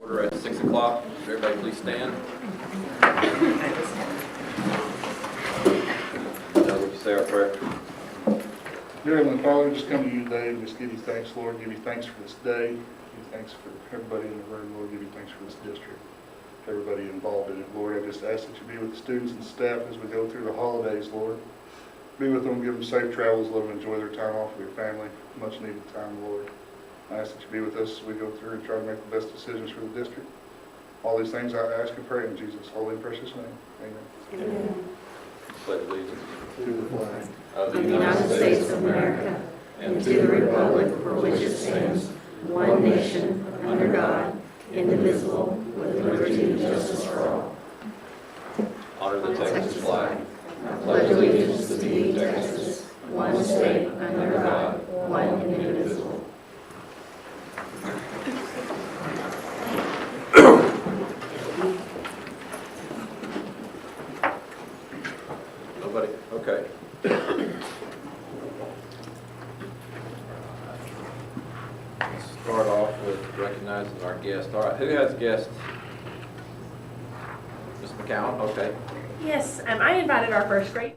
Order at 6 o'clock. Everybody please stand. Now would you say our prayer? Dear Heavenly Father, just come to you today and just give you thanks, Lord. Give you thanks for this day. Give you thanks for everybody in the room, Lord. Give you thanks for this district, everybody involved in it, Lord. I just ask that you be with the students and staff as we go through the holidays, Lord. Be with them, give them safe travels, let them enjoy their time off with their family, much needed time, Lord. I ask that you be with us as we go through and try to make the best decisions for the district. All these things I ask and pray in Jesus' holy and precious name. Amen. Amen. Pledge allegiance To the flag of Of the United States of America, and to the republic for which it stands, one nation, under God, indivisible, with liberty and justice for all. Honor the Texas flag. I pledge allegiance to thee, Texas, one state, under God, one indivisible. Nobody? Okay. Let's start off with recognizing our guest. All right, who has guests? Ms. McCown? Okay. Yes, I invited our first grade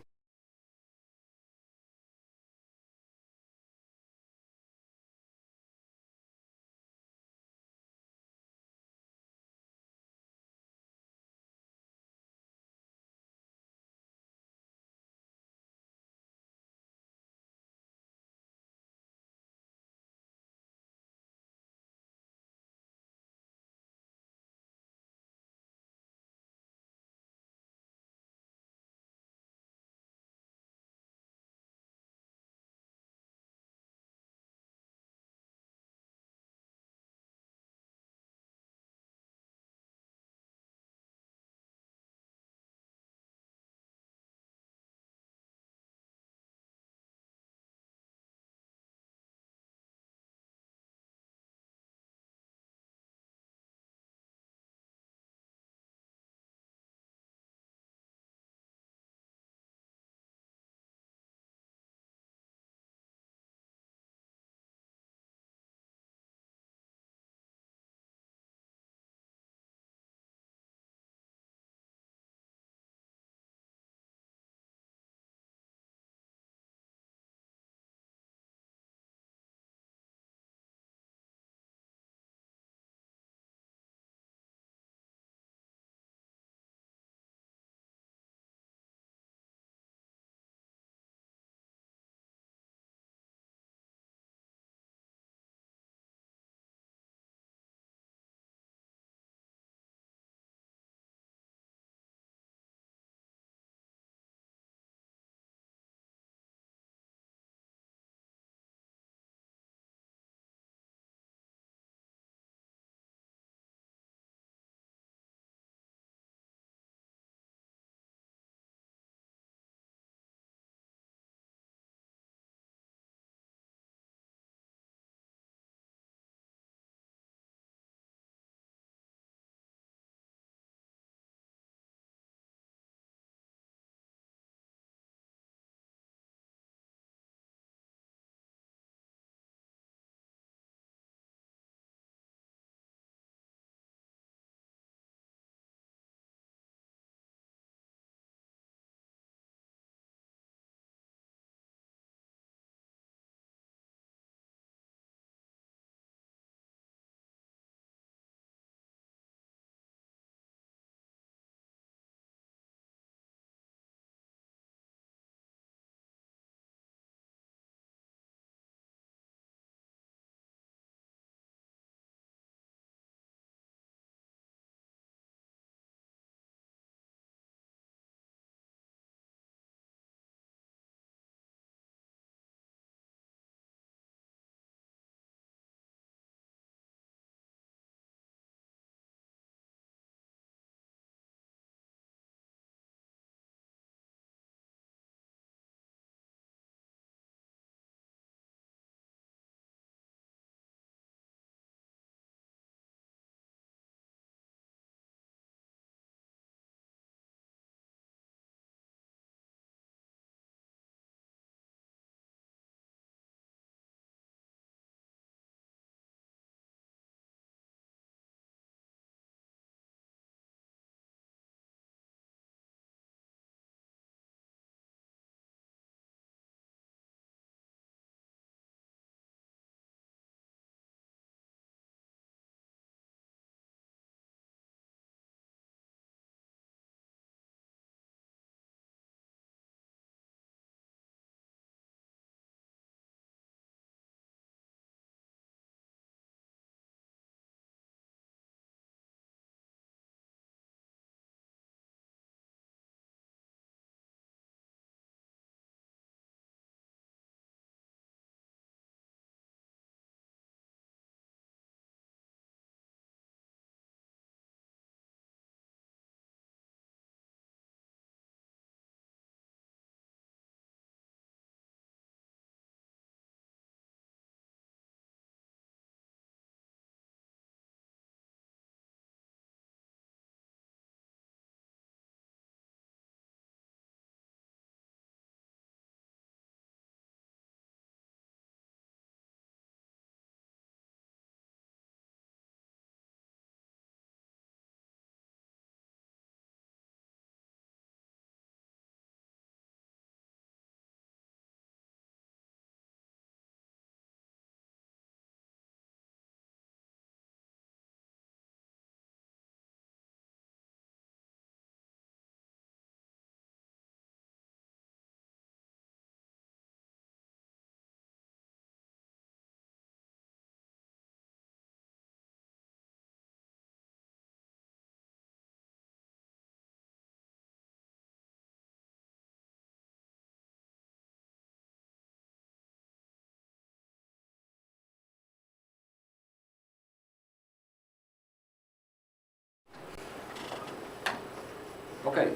Okay.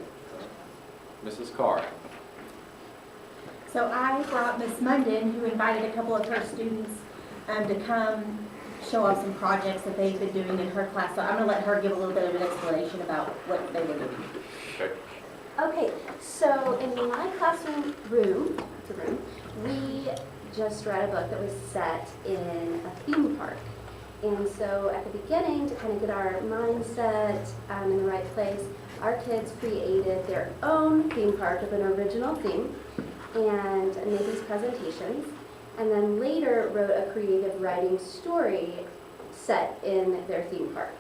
Mrs. Carr. So I brought Miss Munden, who invited a couple of her students to come show off some projects that they've been doing in her class. So I'm going to let her give a little bit of an explanation about what they were doing. Okay. Okay, so in my classroom room, we just read a book that was set in a theme park. And so at the beginning, to kind of get our mindset in the right place, our kids created their own theme park with an original theme and made these presentations. And then later wrote a creative writing story set in their theme park.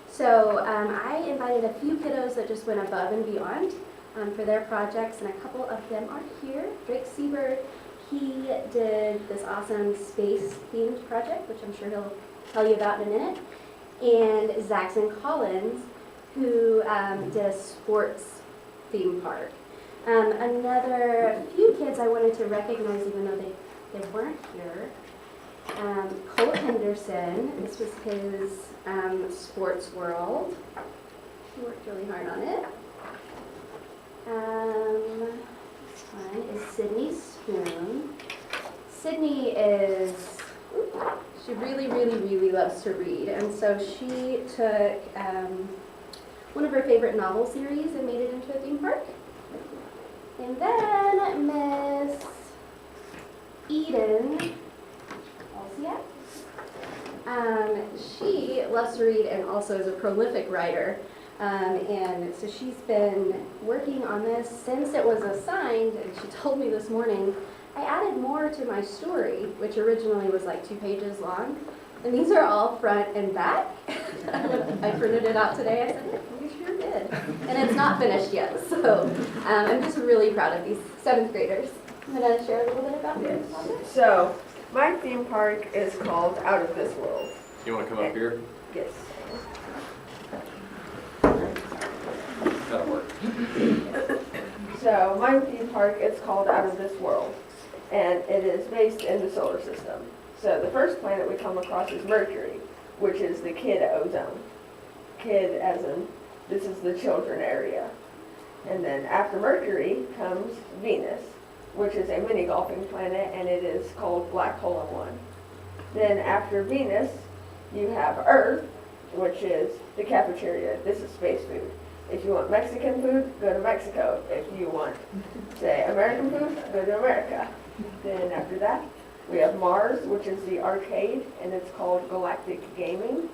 So I invited a few kiddos that just went above and beyond for their projects, and a couple of them are here. Drake Seabird, he did this awesome space-themed project, which I'm sure he'll tell you about in a minute. And Zaxon Collins, who did a sports theme park. Another few kids I wanted to recognize, even though they weren't here. Cole Henderson, this was his sports world. He worked really hard on it. This one is Sydney Spoon. Sydney she really loves to read, and so she took one of her favorite novel series and made it into a theme park. And then Miss Eden Alciat. She loves to read and also is a prolific writer. And so she's been working on this since it was assigned, and she told me this morning, I added more to my story, which originally was like 2 pages long. And these are all front and back. I printed it out today. I said, yeah, you sure did. And it's not finished yet, so I'm just really proud of these 7th graders. I'm going to share a little bit about this. So, my theme park is called Out of This World. You want to come up here? Yes. That'll work. So, my theme park is called Out of This World, and it is based in the solar system. So, the first planet we come across is Mercury, which is the kid ozone. Kid as in, this is the children area. And then after Mercury comes Venus, which is a mini golfing planet, and it is called Black Hole in One. Then after Venus, you have Earth, which is the cafeteria. This is space food. If you want Mexican food, go to Mexico. If you want, say, American food, go to America. Then after that, we have Mars, which is the arcade, and it's called Galactic Gaming.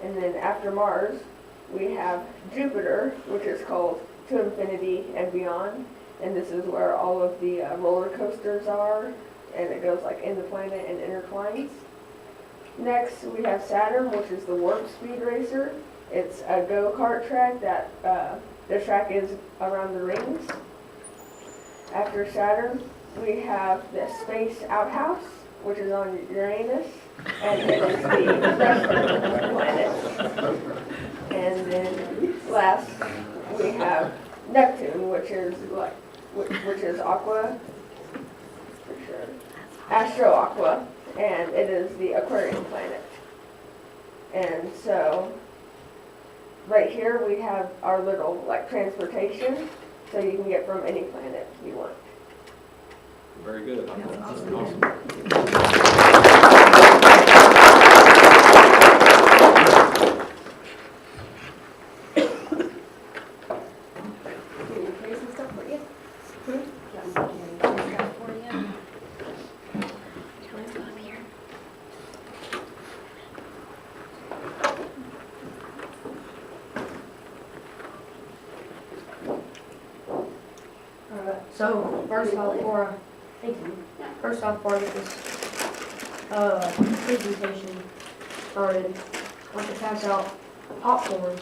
And then after Mars, we have Jupiter, which is called To Infinity and Beyond. And this is where all of the roller coasters are, and it goes like in the planet and intertwines. Next, we have Saturn, which is the Warp Speed Racer. It's a go-kart track that the track is around the rings. After Saturn, we have the Space Outhouse, which is on Uranus, and it is the restaurant planet. And then last, we have Neptune, which is Aqua, for sure, Astro Aqua, and it is the aquarium planet. And so, right here we have our little transportation, so you can get from any planet you want. Very good. Awesome. So first off, for this presentation started, I want to pass out popcorn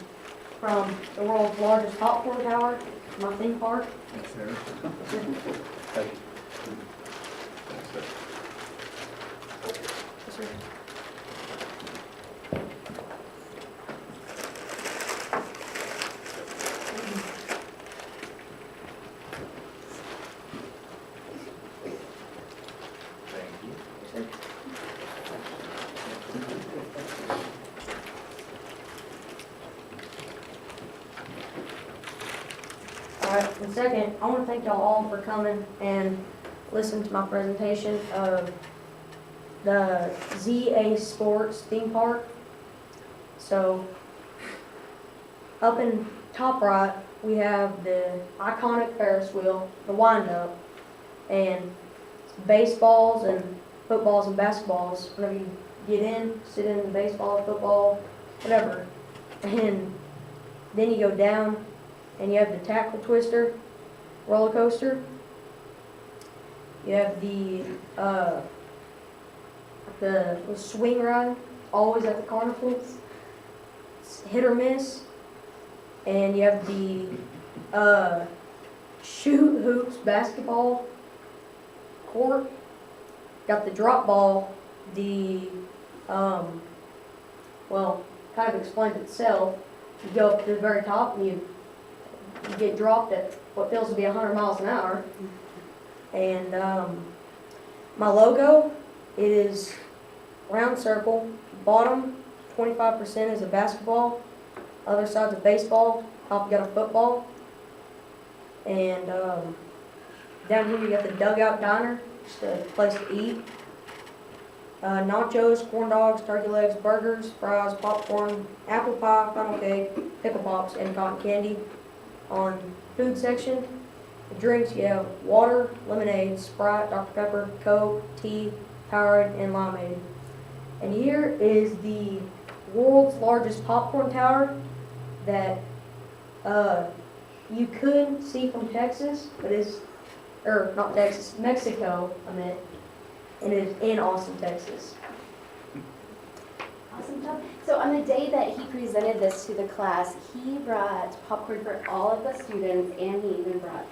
from the world's largest popcorn tower, my theme park. Thanks, Sarah. Alright, and second, I want to thank y'all all for coming and listening to my presentation of the ZA Sports theme park. So, up in top right, we have the iconic Ferris wheel, the wind-up, and baseballs and footballs and basketballs. Whenever you get in, sit in the baseball, football, whatever. And then you go down and you have the tackle twister roller coaster. You have the swing ride, always at the carnivals. It's hit or miss. And you have the shoot hoops basketball court. Got the drop ball, the kind of explains itself. You go up to the very top and you get dropped at what feels to be 100 miles an hour. And my logo, it is round circle. Bottom 25% is a basketball. Other side's a baseball. Top you got a football. And down here you got the dugout diner, just a place to eat. Nachos, corn dogs, turkey legs, burgers, fries, popcorn, apple pie, funnel cake, pickle pops, and cotton candy. On food section, the drinks, you have water, lemonade, Sprite, Dr. Pepper, Coke, tea, Powerade, and limeade. And here is the world's largest popcorn tower that you could see from Texas, but not Texas, Mexico, I meant. And it is in Austin, Texas. Awesome job. So on the day that he presented this to the class, he brought popcorn for all of the students, and he even brought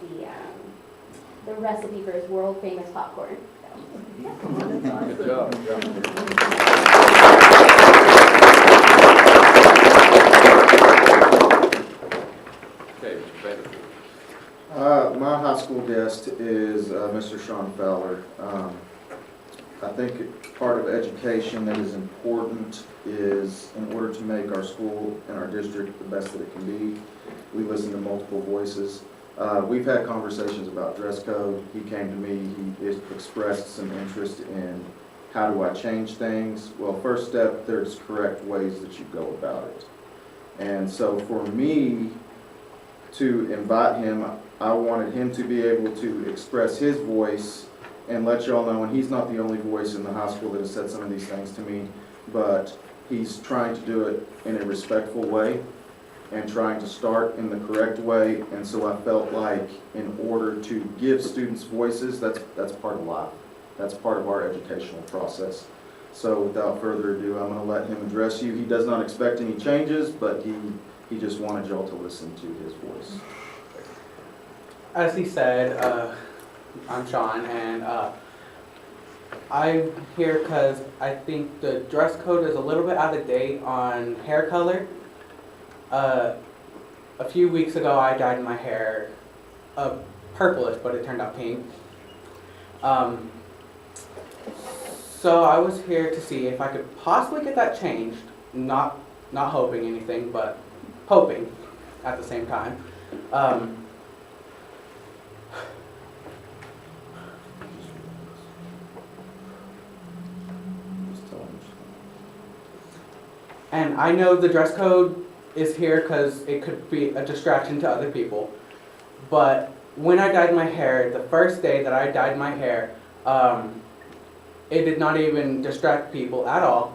the recipe for his world famous popcorn. Good job. Okay, Mr. Vanderpool. My high school guest is Mr. Sean Fowler. I think part of education that is important is, in order to make our school and our district the best that it can be, we listen to multiple voices. We've had conversations about dress code. He came to me, he expressed some interest in how do I change things. Well, first step, there's correct ways that you go about it. And so for me to invite him, I wanted him to be able to express his voice and let y'all know, and he's not the only voice in the high school that has said some of these things to me, but he's trying to do it in a respectful way and trying to start in the correct way. And so I felt like in order to give students voices, that's part of life. That's part of our educational process. So without further ado, I'm going to let him address you. He does not expect any changes, but he just wanted y'all to listen to his voice. As he said, I'm Sean, and I'm here because I think the dress code is a little bit out of date on hair color. A few weeks ago, I dyed my hair purplish, but it turned out pink. So I was here to see if I could possibly get that changed. Not hoping anything, but hoping at the same time. And I know the dress code is here because it could be a distraction to other people. But when I dyed my hair, the first day that I dyed my hair, it did not even distract people at all.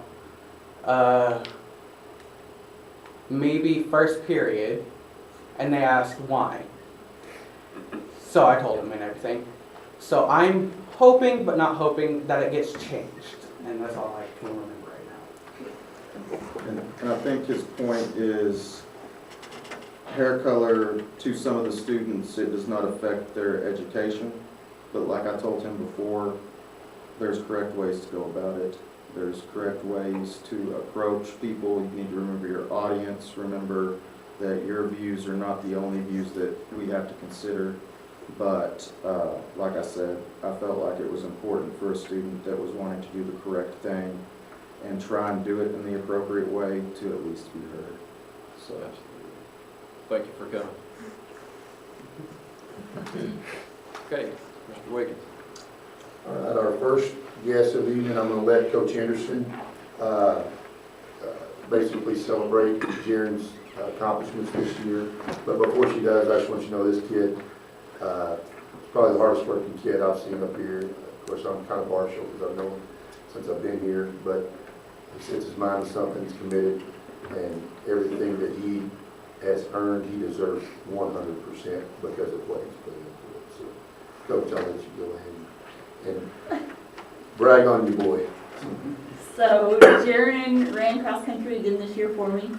Maybe first period, and they asked why. So I told them and everything. So I'm hoping, but not hoping, that it gets changed. And that's all I can remember. And I think his point is hair color to some of the students, it does not affect their education. But like I told him before, there's correct ways to go about it. There's correct ways to approach people. You need to remember your audience. Remember that your views are not the only views that we have to consider. But like I said, I felt like it was important for a student that was wanting to do the correct thing and try and do it in the appropriate way to at least be heard. So, Thank you for coming. Okay, Mr. Wiggins. All right, our first guest of the evening, I'm going to let Coach Henderson basically celebrate Jaren's accomplishments this year. But before she does, I just want you to know this kid is probably the hardest working kid I've seen up here. Of course, I'm kind of partial because I've known him since I've been here, but he sets his mind to something, he's committed, and everything that he has earned, he deserves 100% because of what he's put into it. So, Coach, I'll let you go ahead and brag on you, boy. So Jaren ran cross country again this year for me.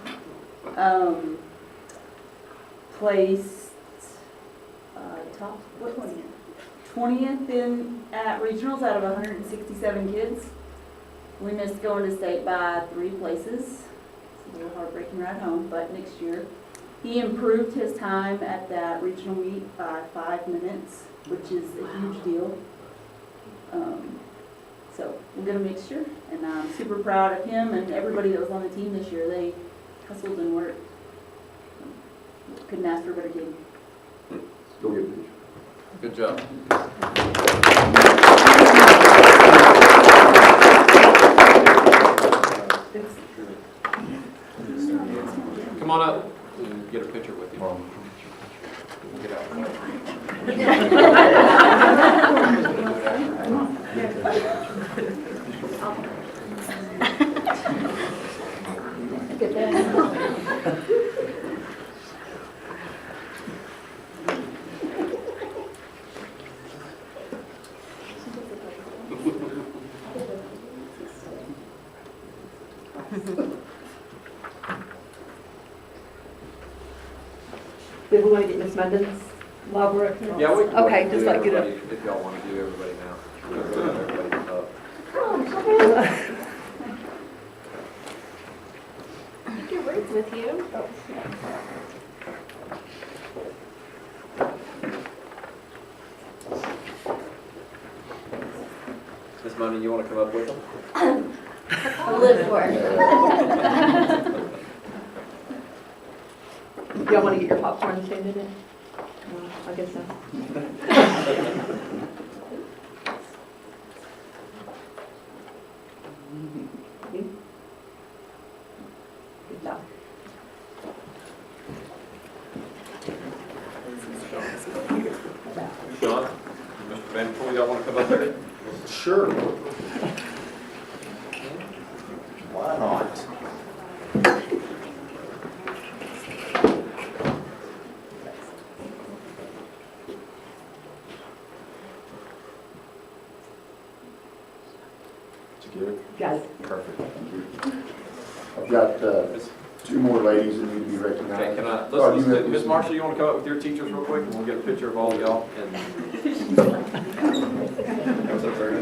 Placed top, what, 20th in at regionals out of 167 kids. We missed going to state by 3 places. It's a little heartbreaking ride home, but next year. He improved his time at that regional meet by 5 minutes, which is a huge deal. So we'll get a mixture, and I'm super proud of him and everybody that was on the team this year. They hustled and worked. Couldn't ask for a better team. Go get a picture. Good job. Come on up and get a picture with you. Get out. Do we want to get Miss Muндin's while we're up here? Yeah, we can. Okay, do just like get up. everybody If y'all want to do everybody now. We'll go to everybody up. Take your words with you. Miss Munden, you want to come up with them? I'll live for it. Y'all want to get your popcorn and stand in it? I guess so. Good job. Sean, Mr. Vanderpool, y'all want to come up there? Sure. Why not? Did you get it? Got it. Perfect. I've got 2 more ladies that need to be recognized. Okay, can I, Oh, let's you do, have- Ms. Marshall, you want to come up with your teachers real quick, and we'll get a picture of all of y'all, and. That was a very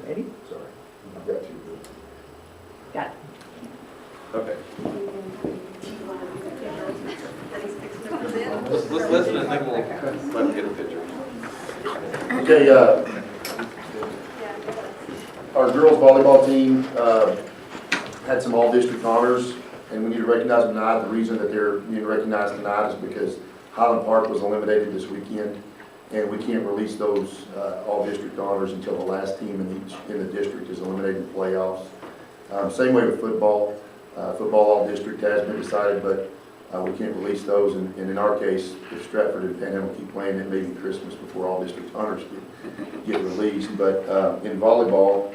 Ready? Sorry, I've got 2. Got it. Okay. Let's listen and then we'll let them get a picture. Okay, our girls volleyball team had some all-district honors, and we need to recognize them tonight. The reason that they're being recognized tonight is because Highland Park was eliminated this weekend, and we can't release those all-district honors until the last team in the district is eliminated in the playoffs. Same way with football. Football all-district has been decided, but we can't release those, and in our case, if Stratford and Panhandle keep playing, it may be Christmas before all district honors get released. But in volleyball,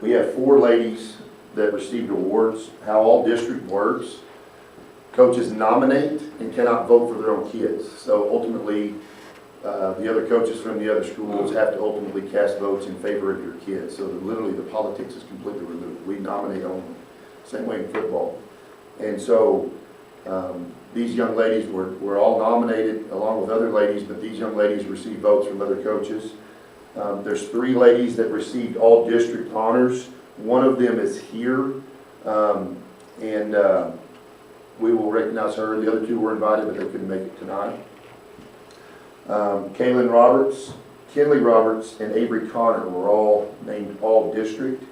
we have 4 ladies that received awards. How all district works, coaches nominate and cannot vote for their own kids. So ultimately, the other coaches from the other schools have to ultimately cast votes in favor of your kids. So literally the politics is completely removed. We nominate only. Same way in football. And so these young ladies were all nominated along with other ladies, but these young ladies received votes from other coaches. There's 3 ladies that received all district honors. One of them is here, and we will recognize her. The other two were invited, but they couldn't make it tonight. Kaylin Roberts, Kinley Roberts, and Avery Connor were all named All-District.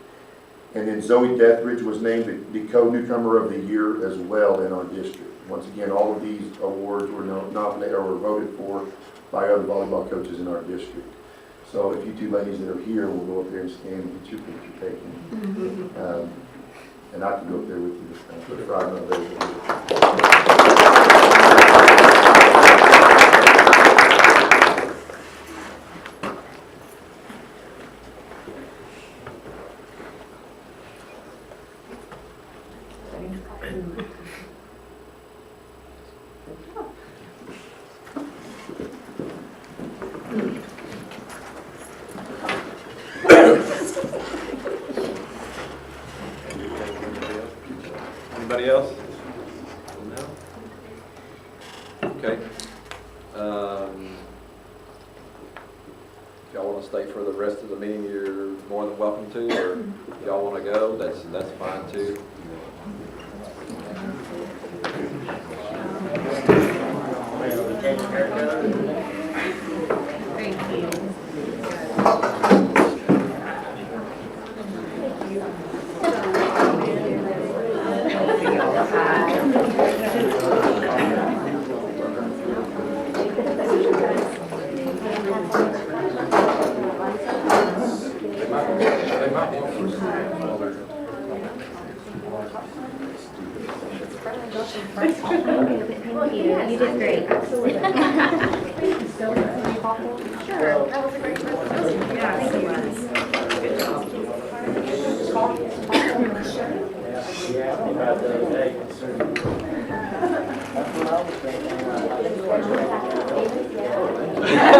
And then Zoe Deathridge was named the Co-Newcomer of the Year as well in our district. Once again, all of these awards were nominated or were voted for by other volleyball coaches in our district. So if you two ladies that are here will go up there and stand and get your picture taken. And I can go up there with you this time, but Friday night there. Anybody else? No? Okay. If y'all want to stay for the rest of the meeting, you're more than welcome to, or if y'all want to go, that's fine too. You did great. Absolutely. Sure, that was a great presentation. Yeah, I think it was.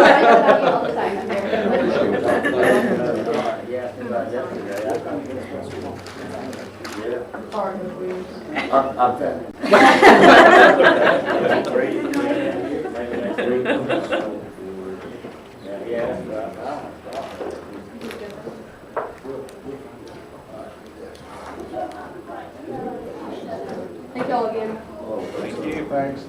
Good I'm fat. Thank y'all again. Thank you. Thanks. I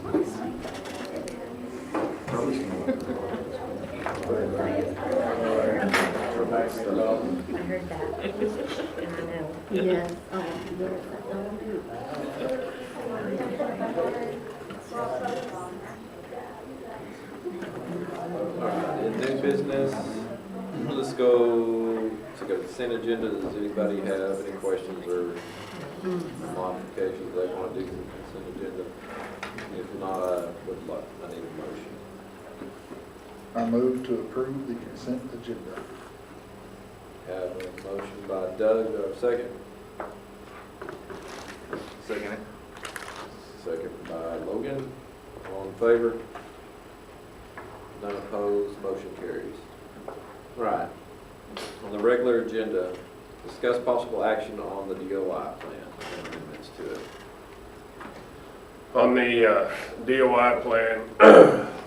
heard that. And I know. Yes. Alright, in new business, let's go to the consent agenda. Does anybody have any questions or modifications they want to do to the consent agenda? If not, I need a motion. I move to approve the consent agenda. Have a motion by Doug, do I have a second? Second. Second by Logan. All in favor? None opposed, motion carries. Right. On the regular agenda, discuss possible action on the DOI plan and amendments to it. On the DOI plan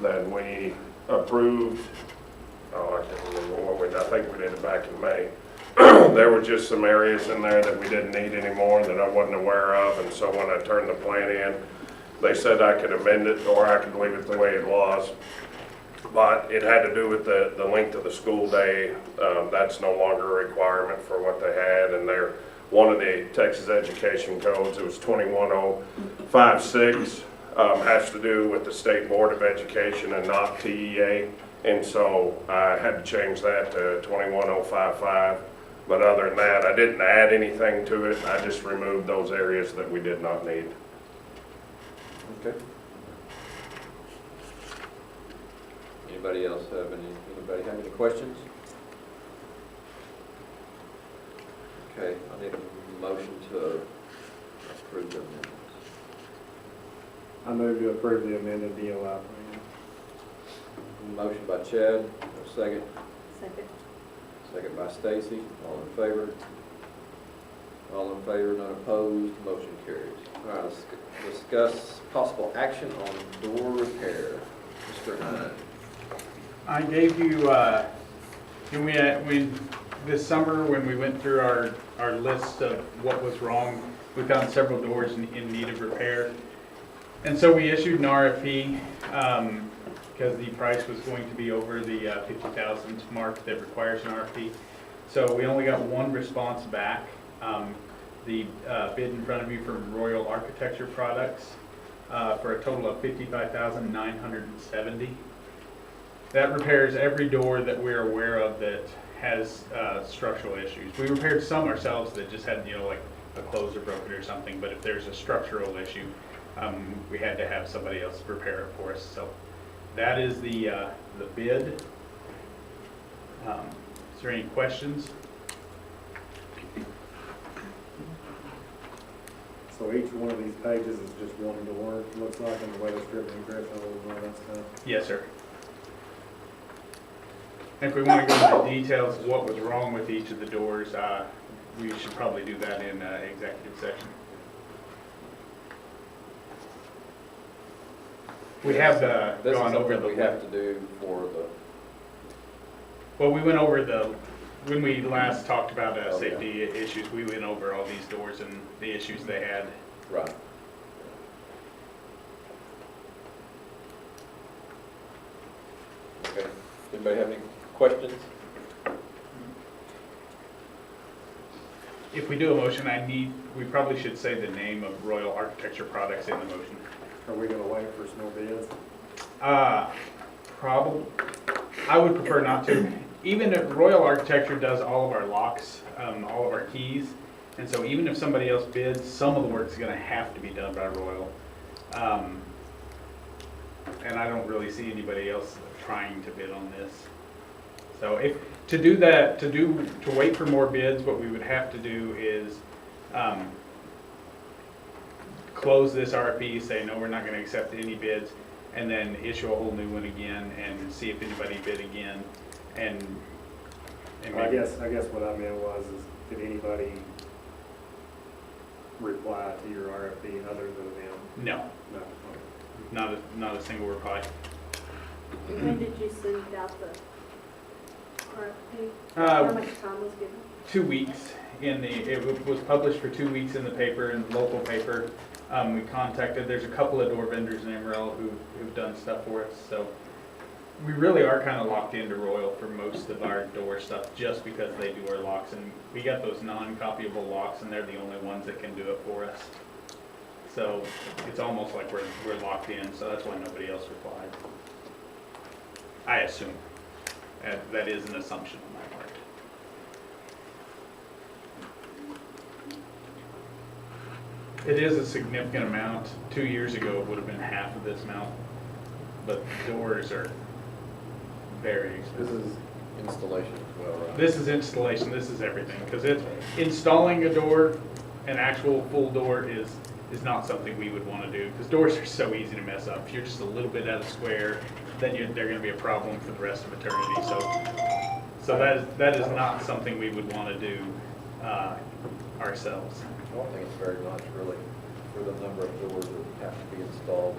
that we approved, I can't remember what we did, I think we did it back in May. There were just some areas in there that we didn't need anymore that I wasn't aware of, and so when I turned the plan in, they said I could amend it or I could leave it the way it was. But it had to do with the length of the school day. That's no longer a requirement for what they had, and they're one of the Texas Education Codes. It was 21056. Has to do with the State Board of Education and not TEA, and so I had to change that to 21055. But other than that, I didn't add anything to it. I just removed those areas that we did not need. Okay. Anybody else have any questions? Okay, I need a motion to approve the amendments. I move to approve the amended DOI plan. Motion by Chad, a second. Second. Second by Stacy. All in favor? All in favor, none opposed, motion carries. All right, let's discuss possible action on door repair. Mr. Hine. I gave you, this summer, when we went through our list of what was wrong, we found several doors in need of repair. And so we issued an RFP, because the price was going to be over the 50,000 mark that requires an RFP. So we only got one response back. The bid in front of you from Royal Architecture Products for a total of $55,970. That repairs every door that we're aware of that has structural issues. We repaired some ourselves that just had, like a closer broken or something, but if there's a structural issue, we had to have somebody else repair it for us. So that is the bid. Is there any questions? So each one of these pages is just one door, looks like, in the weather strip and threshold and all that stuff. Yes, sir. If we want to go into the details of what was wrong with each of the doors, we should probably do that in executive session. We have This is gone over something the. we have to do for the, Well, we went over when we last talked about Oh, safety issues, we went over all these doors and the issues they had. right. Okay, anybody have any questions? If we do a motion, we probably should say the name of Royal Architecture Products in the motion. Are we gonna wait for some more bids? Probably, I would prefer not to. Even if Royal Architecture does all of our locks, all of our keys, and so even if somebody else bids, some of the work's gonna have to be done by Royal. And I don't really see anybody else trying to bid on this. So to wait for more bids, what we would have to do is, close this RFP, say, no, we're not gonna accept any bids, and then issue a whole new one again and see if anybody bid again. And I guess what I meant was, did anybody reply to your RFP other than them? No, No. not a single reply. When did you send out the RFP? Uh, How much time was given? 2 weeks it was published for 2 weeks in the paper, in the local paper. We contacted, there's a couple of door vendors in Amarillo who've done stuff for us, so we really are kind of locked into Royal for most of our door stuff just because they do our locks, and we got those non-copyable locks and they're the only ones that can do it for us. So it's almost like we're locked in, so that's why nobody else replied. I assume. That is an assumption on my part. It is a significant amount. 2 years ago, it would have been half of this amount, but doors are very This expensive. is installation as well, right? This is installation, this is everything, because it's installing a door, an actual full door is not something we would want to do, because doors are so easy to mess up. If you're just a little bit out of square, then they're going to be a problem for the rest of eternity. So that is not something we would want to do ourselves. I don't think it's very much, really, for the number of doors that have to be installed.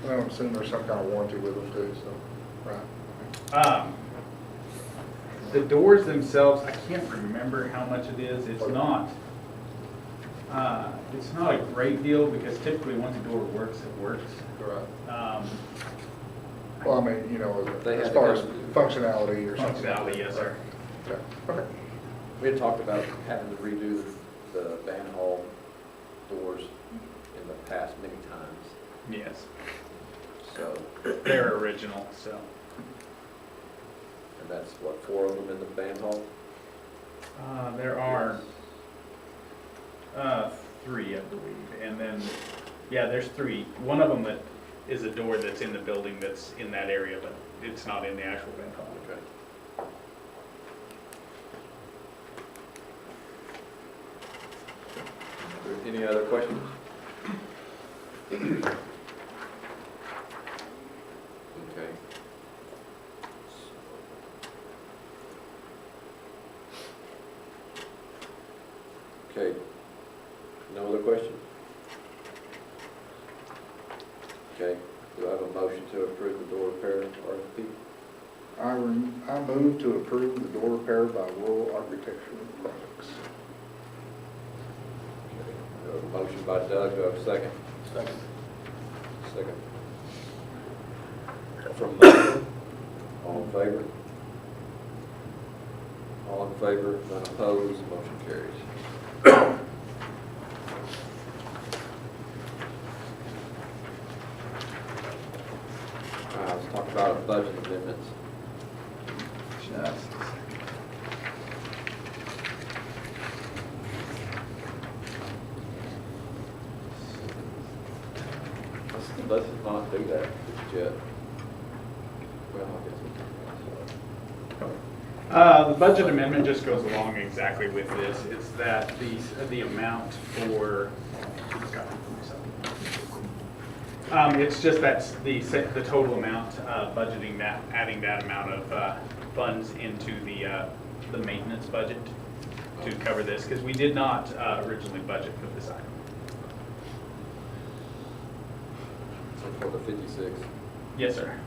I don't assume there's some kind of warranty with them too, so, right. The doors themselves, I can't remember how much it is. It's not a great deal, because typically once a door works, it works. Right. Well, I mean, They as had far to as come- functionality or something. Functionality, yes, sir. Okay, okay. We had talked about having to redo the band hall doors in the past many times, Yes, so, they're original, so. and that's what, 4 of them in the band hall? There are 3, I believe, and then, yeah, there's 3. One of them that is a door that's in the building that's in that area, but it's not in the actual band hall. Okay. Any other questions? Okay. Okay. No other questions? Okay. Do I have a motion to approve the door repair RFP? I move to approve the door repair by Rural Architectural Products. Okay. We have a motion by Doug, do I have a second? Second. From Logan, all in favor? All in favor, none opposed, motion carries. All right, let's talk about budget amendments. Let's not do that just yet. Well, I guess we can. The budget amendment just goes along exactly with this. It's that the amount for, it's just that's the total amount, budgeting that, adding that amount of funds into the maintenance budget to cover this, because we did not originally budget for this item. So for the 56. Yes, sir.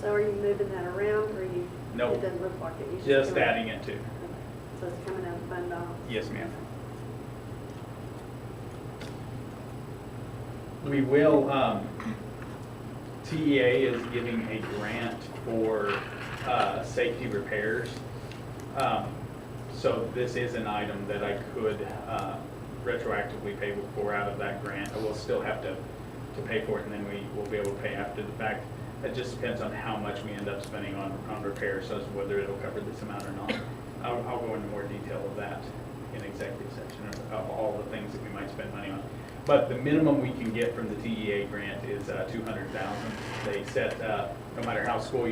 So are you moving that around, or you? No. It doesn't look like it. You should Just come out- adding it to. So it's coming out of fund balance. Yes, ma'am. We will, TEA is giving a grant for safety repairs. So this is an item that I could retroactively pay for out of that grant. I will still have to pay for it, and then we will be able to pay after the fact. It just depends on how much we end up spending on repairs, so as to whether it'll cover this amount or not. I'll go into more detail of that in executive section of all the things that we might spend money on. But the minimum we can get from the TEA grant is $200,000. They set no matter how small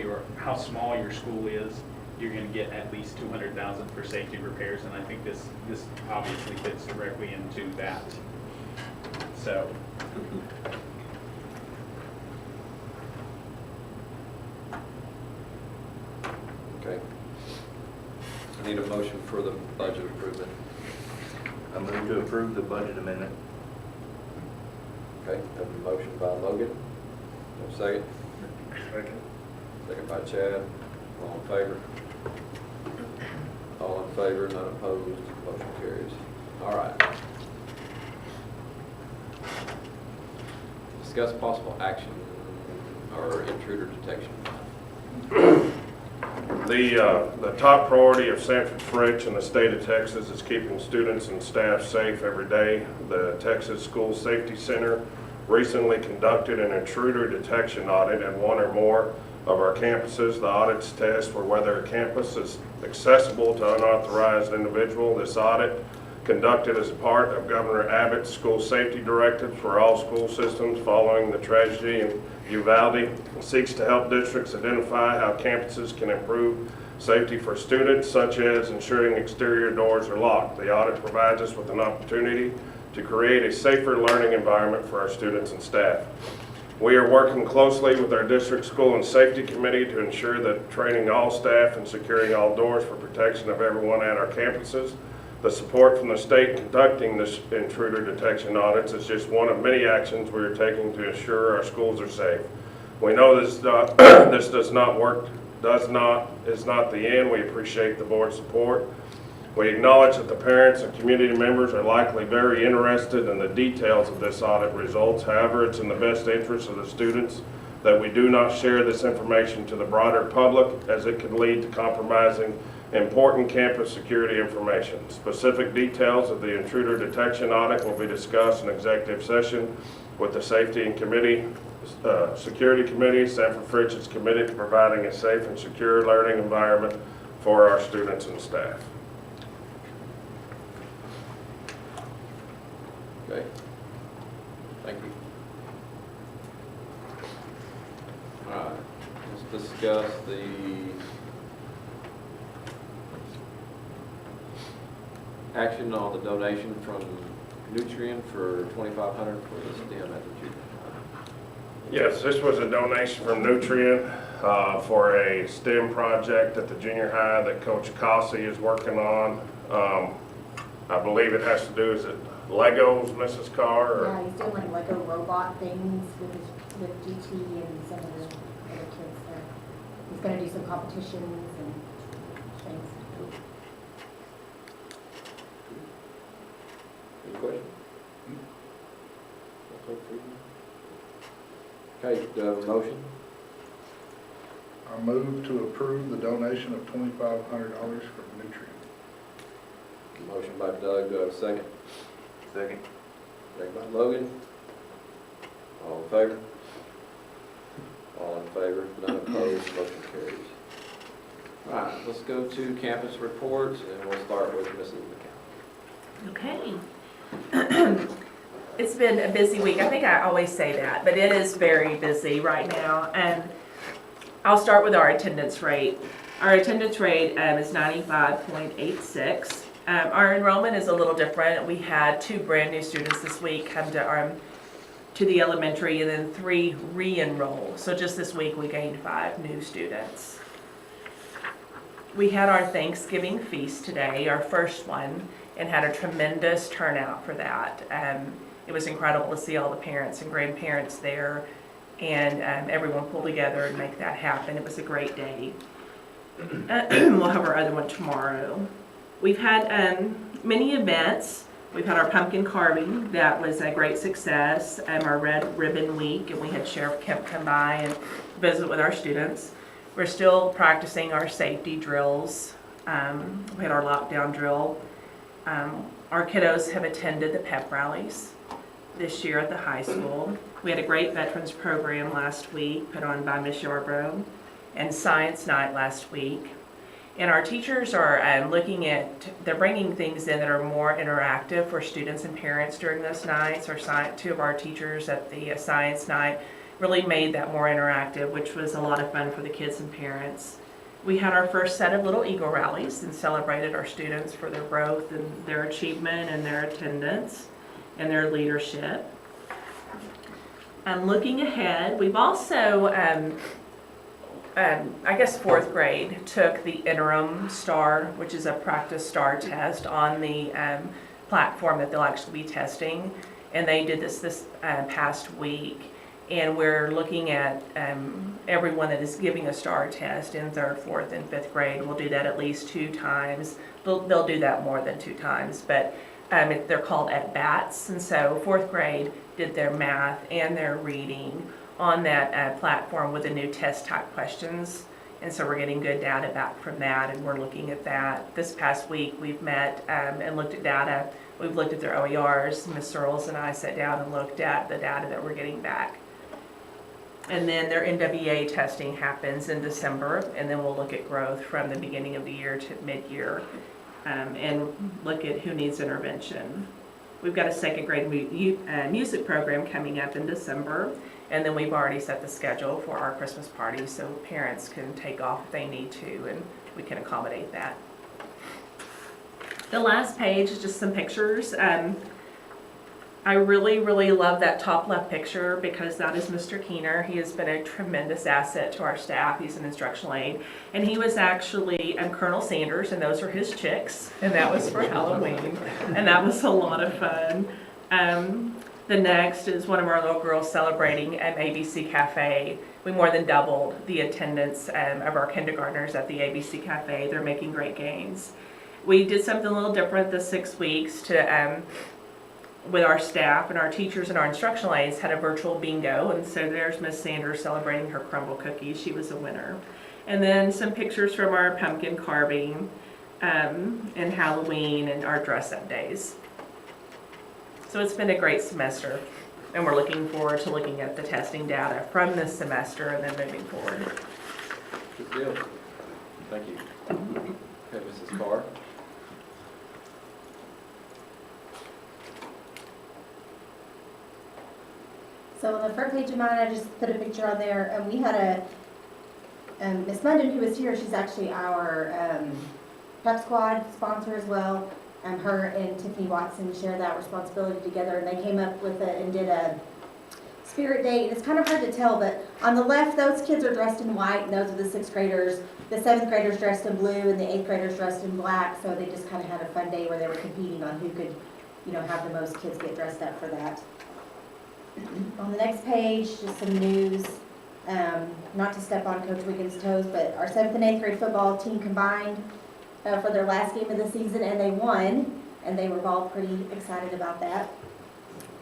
your school is, you're going to get at least $200,000 for safety repairs, and I think this obviously fits directly into that. So. Okay. I need a motion for the budget improvement. I move to approve the budget amendment. Okay, have a motion by Logan. Have a second? Second. Second by Chad. All in favor? All in favor, none opposed, motion carries. All right. Discuss possible action or intruder detection. The top priority of Sanford Fritch and the state of Texas is keeping students and staff safe every day. The Texas School Safety Center recently conducted an intruder detection audit at one or more of our campuses. The audits test for whether a campus is accessible to unauthorized individual. This audit, conducted as a part of Governor Abbott's school safety directives for all school systems following the tragedy in Uvalde, seeks to help districts identify how campuses can improve safety for students, such as ensuring exterior doors are locked. The audit provides us with an opportunity to create a safer learning environment for our students and staff. We are working closely with our district school and safety committee to ensure that training all staff and securing all doors for protection of everyone at our campuses. The support from the state conducting this intruder detection audits is just one of many actions we are taking to ensure our schools are safe. We know this is not the end. We appreciate the board's support. We acknowledge that the parents and community members are likely very interested in the details of this audit results. However, it's in the best interest of the students that we do not share this information to the broader public, as it could lead to compromising important campus security information. Specific details of the intruder detection audit will be discussed in executive session with the Safety and Security Committee. Sanford Fritch is committed to providing a safe and secure learning environment for our students and staff. Okay. Thank you. All right, let's discuss the action on the donation from Nutrien for $2,500 for the STEM at the junior high. Yes, this was a donation from Nutrien for a STEM project at the junior high that Coach Cossey is working on. I believe it has to do, is it Legos, Mrs. Carr? Or? Yeah, he's doing like Lego robot things with GT and some of the other kids there. He's gonna do some competitions and things. Any questions? Okay, do I have a motion? I move to approve the donation of $2,500 from Nutrien. Motion by Doug, do I have a second? Second. Second by Logan. All in favor? All in favor, none opposed, motion carries. All right, let's go to campus reports, and we'll start with Mrs. McCown. Okay. It's been a busy week. I think I always say that, but it is very busy right now. And I'll start with our attendance rate. Our attendance rate is 95.86. Our enrollment is a little different. We had 2 brand new students this week come to the elementary, and then 3 re-enroll. So just this week we gained 5 new students. We had our Thanksgiving feast today, our first one, and had a tremendous turnout for that. It was incredible to see all the parents and grandparents there, and everyone pull together and make that happen. It was a great day. We'll have our other one tomorrow. We've had many events. We've had our pumpkin carving. That was a great success. Our Red Ribbon Week, and we had Sheriff Kemp come by and visit with our students. We're still practicing our safety drills. We had our lockdown drill. Our kiddos have attended the pep rallies this year at the high school. We had a great veterans program last week put on by Ms. Yarbrough, and science night last week. And our teachers are they're bringing things in that are more interactive for students and parents during those nights. 2 of our teachers at the science night really made that more interactive, which was a lot of fun for the kids and parents. We had our first set of little Eagle rallies and celebrated our students for their growth and their achievement and their attendance and their leadership. Looking ahead, we've also, I guess 4th grade took the interim STAR, which is a practice STAR test on the platform that they'll actually be testing. And they did this past week. And we're looking at everyone that is giving a STAR test in 3rd, 4th, and 5th grade. We'll do that at least 2 times. They'll do that more than 2 times, but they're called at-bats. And so 4th grade did their math and their reading on that platform with the new test type questions. And so we're getting good data back from that, and we're looking at that. This past week we've met and looked at data. We've looked at their OERs. Ms. Searles and I sat down and looked at the data that we're getting back. And then their NWA testing happens in December, and then we'll look at growth from the beginning of the year to mid-year, and look at who needs intervention. We've got a 2nd grade music program coming up in December, and then we've already set the schedule for our Christmas party so parents can take off if they need to, and we can accommodate that. The last page is just some pictures. I really, really love that top left picture because that is Mr. Keener. He has been a tremendous asset to our staff. He's an instructional aide. And he was actually Colonel Sanders, and those are his chicks. And that was for Halloween. And that was a lot of fun. The next is one of our little girls celebrating at ABC Cafe. We more than doubled the attendance of our kindergartners at the ABC Cafe. They're making great gains. We did something a little different the 6 weeks to with our staff and our teachers and our instructional aides had a virtual bingo, and so there's Miss Sanders celebrating her crumble cookies. She was a winner. And then some pictures from our pumpkin carving and Halloween and our dress-up days. So it's been a great semester, and we're looking forward to looking at the testing data from this semester and then moving forward. Good deal. Thank you. Okay, Mrs. Carr. So on the front page of mine, I just put a picture on there, and we had a Miss Munden who was here. She's actually our Pep Squad sponsor as well. Her and Tiffany Watson share that responsibility together, and they came up with it and did a spirit date. It's kind of hard to tell, but on the left, those kids are dressed in white, and those are the 6th graders. The 7th graders dressed in blue, and the 8th graders dressed in black. So they just kind of had a fun day where they were competing on who could, have the most kids get dressed up for that. On the next page, just some news. Not to step on Coach Wiggins' toes, but our 7th and 8th grade football team combined for their last game of the season, and they won, and they were all pretty excited about that.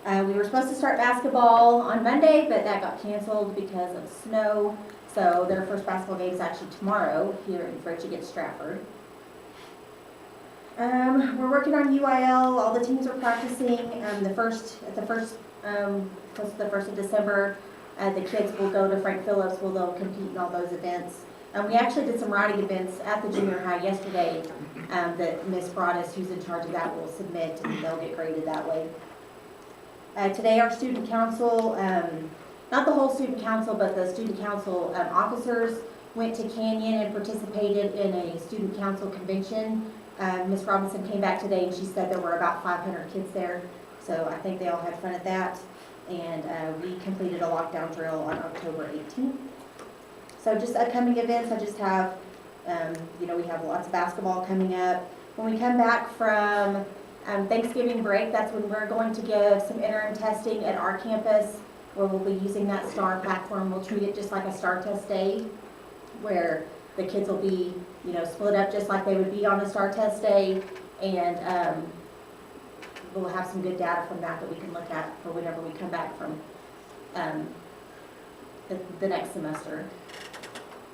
We were supposed to start basketball on Monday, but that got canceled because of snow. So their first basketball game is actually tomorrow here in French against Stratford. We're working on UIL. All the teams are practicing. Close to the 1st of December, the kids will go to Frank Phillips where they'll compete in all those events. We actually did some writing events at the junior high yesterday that Miss Broadus, who's in charge of that, will submit, and they'll get graded that way. Today, our student council, not the whole student council, but the student council officers went to Canyon and participated in a student council convention. Ms. Robinson came back today and she said there were about 500 kids there, so I think they all had fun at that. And we completed a lockdown drill on October 18th. So just upcoming events, I just have, we have lots of basketball coming up. When we come back from Thanksgiving break, that's when we're going to give some interim testing at our campus, where we'll be using that STAR platform. We'll treat it just like a STAR test day, where the kids will be, split up just like they would be on a STAR test day, and we'll have some good data from that we can look at for whenever we come back from the next semester.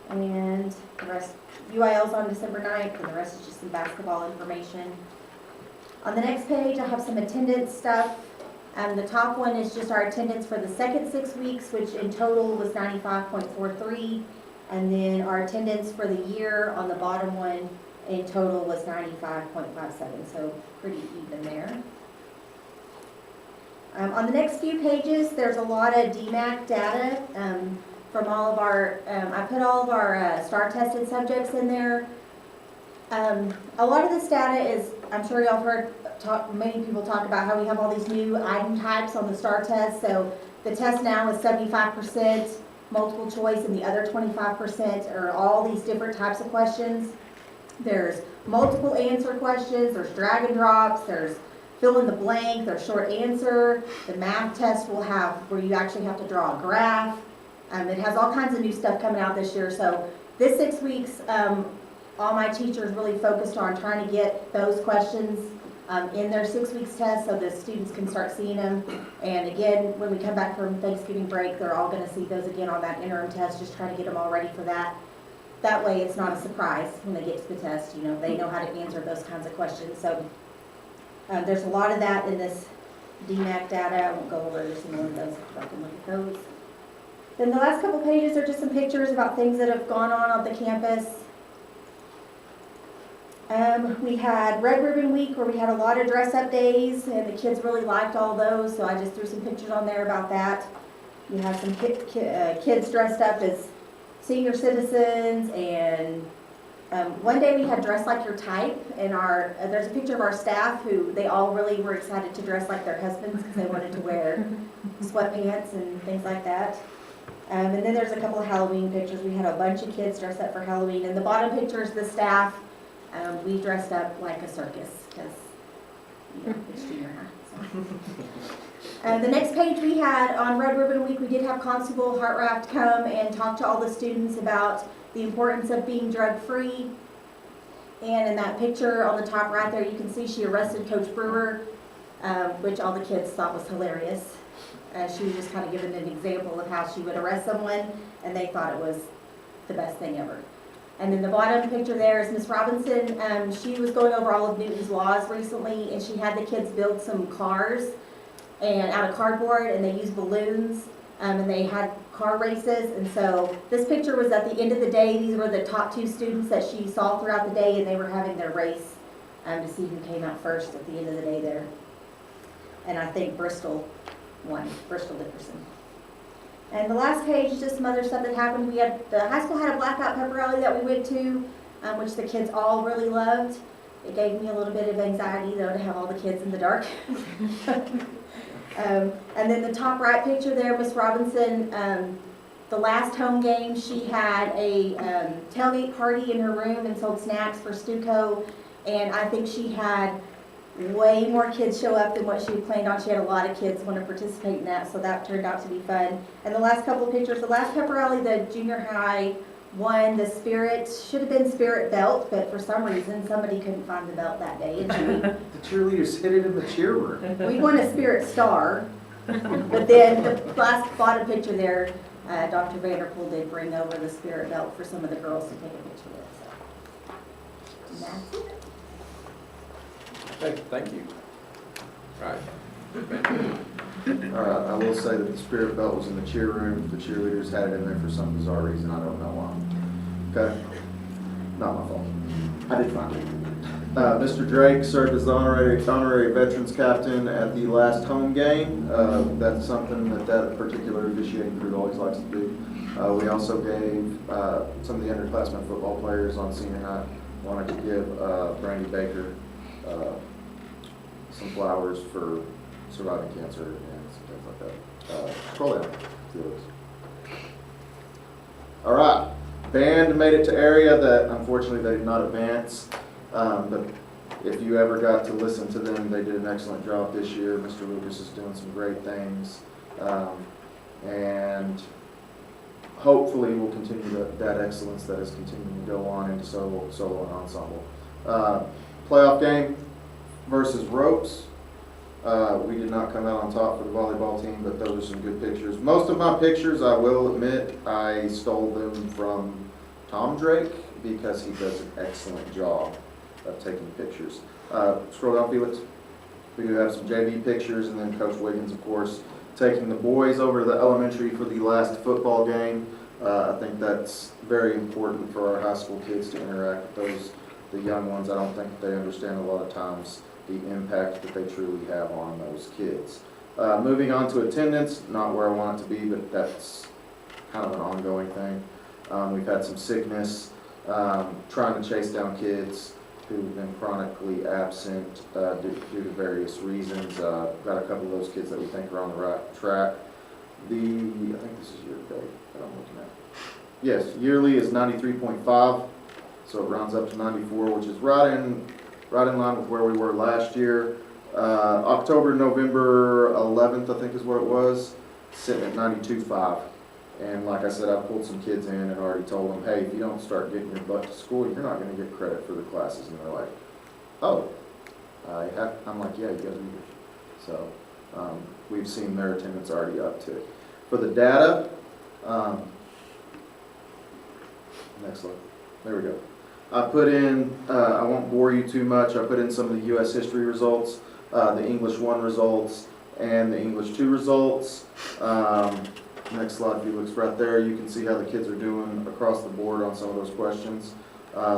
And the rest, UIL's on December 9th, and the rest is just some basketball information. On the next page, I have some attendance stuff. The top one is just our attendance for the second 6 weeks, which in total was 95.43. And then our attendance for the year on the bottom one in total was 95.57, so pretty even there. On the next few pages, there's a lot of DMAC data from all of our, I put all of our STAR tested subjects in there. A lot of this data is, I'm sure y'all heard many people talk about how we have all these new item types on the STAR test. So the test now is 75% multiple choice, and the other 25% are all these different types of questions. There's multiple answer questions, there's drag and drops, there's fill in the blank, there's short answer. The math test will have where you actually have to draw a graph. It has all kinds of new stuff coming out this year. So this 6 weeks, all my teachers really focused on trying to get those questions in their 6 weeks test so the students can start seeing them. And again, when we come back from Thanksgiving break, they're all going to see those again on that interim test, just trying to get them all ready for that. That way it's not a surprise when they get to the test. They know how to answer those kinds of questions. So there's a lot of that in this DMAC data. I won't go over every single one of those, but I can look at those. Then the last couple pages are just some pictures about things that have gone on the campus. We had Red Ribbon Week, where we had a lot of dress-up days, and the kids really liked all those, so I just threw some pictures on there about that. We had some kids dressed up as senior citizens, and one day we had Dress Like Your Type, and there's a picture of our staff who they all really were excited to dress like their husbands because they wanted to wear sweatpants and things like that. And then there's a couple of Halloween pictures. We had a bunch of kids dressed up for Halloween, and the bottom picture is the staff. We dressed up like a circus because it's junior high. So. The next page we had on Red Ribbon Week, we did have Constable Hartraft come and talk to all the students about the importance of being drug-free. And in that picture on the top right there, you can see she arrested Coach Brewer, which all the kids thought was hilarious. She was just kind of giving an example of how she would arrest someone, and they thought it was the best thing ever. And then the bottom picture there is Miss Robinson. She was going over all of Newton's laws recently, and she had the kids build some cars and out of cardboard, and they used balloons, and they had car races. And so this picture was at the end of the day. These were the top 2 students that she saw throughout the day, and they were having their race to see who came out first at the end of the day there. And I think Bristol won, Bristol Dickerson. And the last page is just some other stuff that happened. The high school had a blackout pep rally that we went to, which the kids all really loved. It gave me a little bit of anxiety, though, to have all the kids in the dark. And then the top right picture there, Miss Robinson, the last home game, she had a tailgate party in her room and sold snacks for Stuco. And I think she had way more kids show up than what she had planned on. She had a lot of kids want to participate in that, so that turned out to be fun. And the last couple of pictures, the last pep rally, the junior high won the Spirit, should have been Spirit belt, but for some reason, somebody couldn't find the belt that day. And The cheerleaders hid it in the cheer room. we won a Spirit Star. But then the last bottom picture there, Dr. Vanderpool did bring over the Spirit belt for some of the girls to take a picture with. So. And that's it. Thank you. Right. I will say that the Spirit belt was in the cheer room. The cheerleaders had it in there for some bizarre reason. I don't know why. Okay? Not my fault. I did find it. Mr. Drake served as the honorary veterans captain at the last home game. That's something that particular officiating crew always likes to do. We also gave some of the underclassmen football players on senior night, wanted to give Brandy Baker some flowers for surviving cancer and some things like that. Scroll down. See those. All right. Band made it to area that unfortunately they did not advance. But if you ever got to listen to them, they did an excellent job this year. Mr. Lucas is doing some great things. And hopefully we'll continue that excellence that is continuing to go on into solo and ensemble. Playoff game versus Ropes. We did not come out on top for the volleyball team, but those are some good pictures. Most of my pictures, I will admit, I stole them from Tom Drake because he does an excellent job of taking pictures. Scroll down, Felix. We do have some JV pictures, and then Coach Wiggins, of course, taking the boys over to the elementary for the last football game. I think that's very important for our high school kids to interact with the young ones. I don't think they understand a lot of times the impact that they truly have on those kids. Moving on to attendance, not where I want it to be, but that's kind of an ongoing thing. We've had some sickness, trying to chase down kids who've been chronically absent due to various reasons. Got a couple of those kids that we think are on the right track. I think this is year date that I'm looking at. Yes, yearly is 93.5, so it rounds up to 94, which is right in line with where we were last year. October, November 11th, I think is what it was, sitting at 92.5. And like I said, I pulled some kids in and already told them, hey, if you don't start getting your butt to school, you're not going to get credit for the classes. And they're like, oh, I'm like, yeah, you guys are here. So we've seen their attendance already uptick. For the data, next slide. There we go. I put in, I won't bore you too much, I put in some of the U.S. history results, the English 1 results, and the English 2 results. Next slide, Felix, right there. You can see how the kids are doing across the board on some of those questions.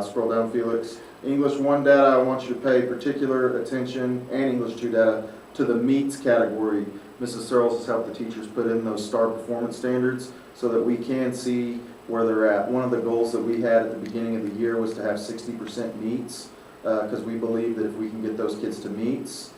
Scroll down, Felix. English 1 data, I want you to pay particular attention, and English 2 data, to the meets category. Mrs. Searles has helped the teachers put in those STAR performance standards so that we can see where they're at. One of the goals that we had at the beginning of the year was to have 60% meets, because we believe that if we can get those kids to meets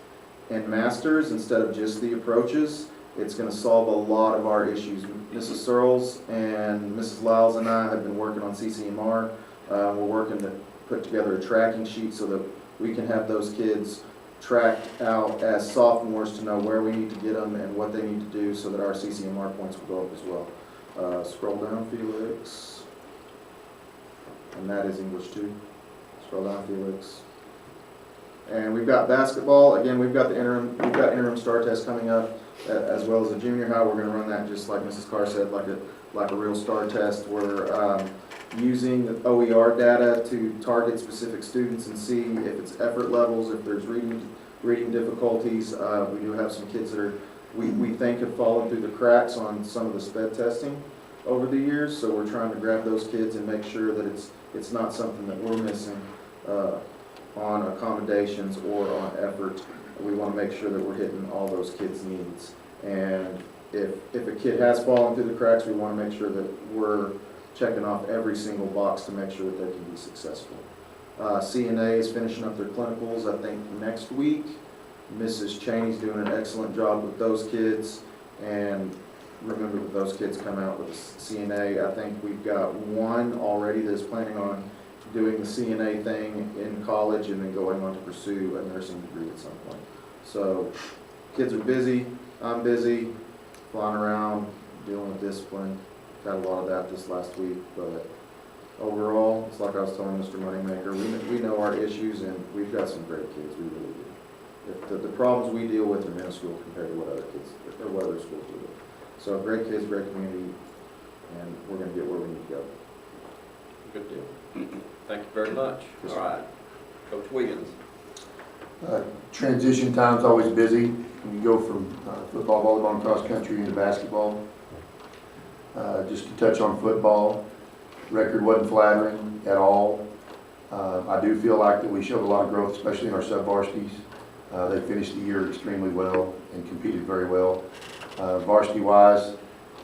and masters instead of just the approaches, it's going to solve a lot of our issues. Mrs. Searles and Mrs. Lyles and I have been working on CCMR. We're working to put together a tracking sheet so that we can have those kids tracked out as sophomores to know where we need to get them and what they need to do so that our CCMR points will go up as well. Scroll down, Felix. And that is English 2. Scroll down, Felix. And we've got basketball. Again, we've got interim STAR test coming up, as well as the junior high. We're going to run that just like Mrs. Carr said, like a real STAR test. We're using the OER data to target specific students and see if it's effort levels, if there's reading difficulties. We do have some kids that we think have fallen through the cracks on some of the SPED testing over the years. So we're trying to grab those kids and make sure that it's not something that we're missing on accommodations or on effort. We want to make sure that we're hitting all those kids' needs. And if a kid has fallen through the cracks, we want to make sure that we're checking off every single box to make sure that they can be successful. CNA is finishing up their clinicals, I think, next week. Mrs. Cheney's doing an excellent job with those kids. And remember that those kids come out with a CNA. I think we've got one already that's planning on doing the CNA thing in college and then going on to pursue a nursing degree at some point. So kids are busy, I'm busy, flying around, dealing with discipline. Had a lot of that this last week, but overall, it's like I was telling Mr. Moneymaker, we know our issues and we've got some great kids, we really do. If the problems we deal with are minuscule compared to what other kids, or what other schools deal with. So great kids, great community, and we're gonna get where we need to go. Good deal. Thank you very much. All right. Coach Wiggins. Transition time's always busy. When you go from football, volleyball, and cross country into basketball. Just to touch on football, record wasn't flattering at all. I do feel like that we showed a lot of growth, especially in our sub-varsities. They finished the year extremely well and competed very well. Varsity-wise,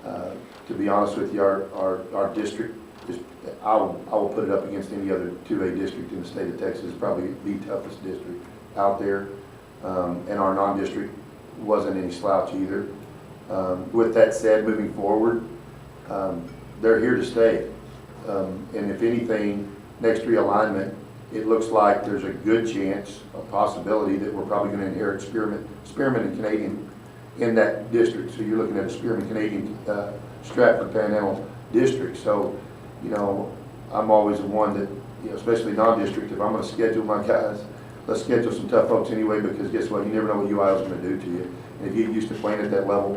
to be honest with you, our district is, I will put it up against any other 2A district in the state of Texas, probably the toughest district out there. And our non-district wasn't any slouch either. With that said, moving forward, they're here to stay. And if anything, next realignment, it looks like there's a good chance, a possibility that we're probably going to inherit Spearman and Canadian in that district. So you're looking at a Spearman Canadian Stratford Panhandle district. So, you know, I'm always the one that, you know, especially non-district, if I'm going to schedule my guys, let's schedule some tough folks anyway, because guess what? You never know what UIL is going to do to you. And if you get used to playing at that level,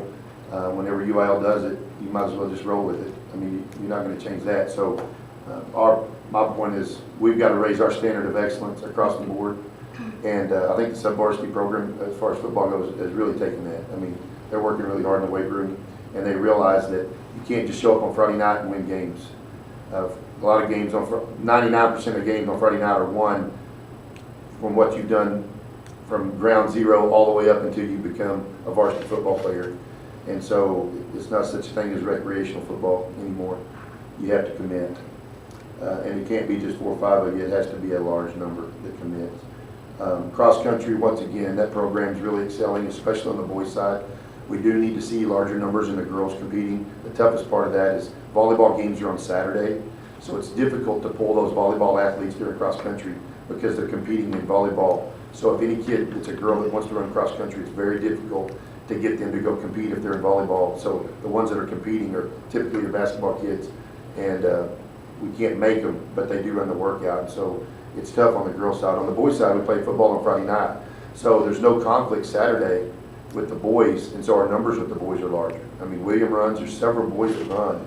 whenever UIL does it, you might as well just roll with it. I mean, you're not going to change that. So my point is we've got to raise our standard of excellence across the board. And I think the sub-varsity program, as far as football goes, has really taken that. I mean, they're working really hard in the weight room, and they realize that you can't just show up on Friday night and win games. A lot of games, 99% of games on Friday night are won from what you've done from ground zero all the way up until you become a varsity football player. And so it's not such a thing as recreational football anymore. You have to commit. And it can't be just 4 or 5 of you. It has to be a large number that commits. Cross country, once again, that program is really excelling, especially on the boys' side. We do need to see larger numbers in the girls competing. The toughest part of that is volleyball games are on Saturday. So it's difficult to pull those volleyball athletes during cross country because they're competing in volleyball. So if any kid that's a girl that wants to run cross country, it's very difficult to get them to go compete if they're in volleyball. So the ones that are competing are typically the basketball kids, and we can't make them, but they do run the workout. So it's tough on the girls' side. On the boys' side, we play football on Friday night. So there's no conflict Saturday with the boys, and so our numbers with the boys are larger. I mean, William runs, there's several boys that run.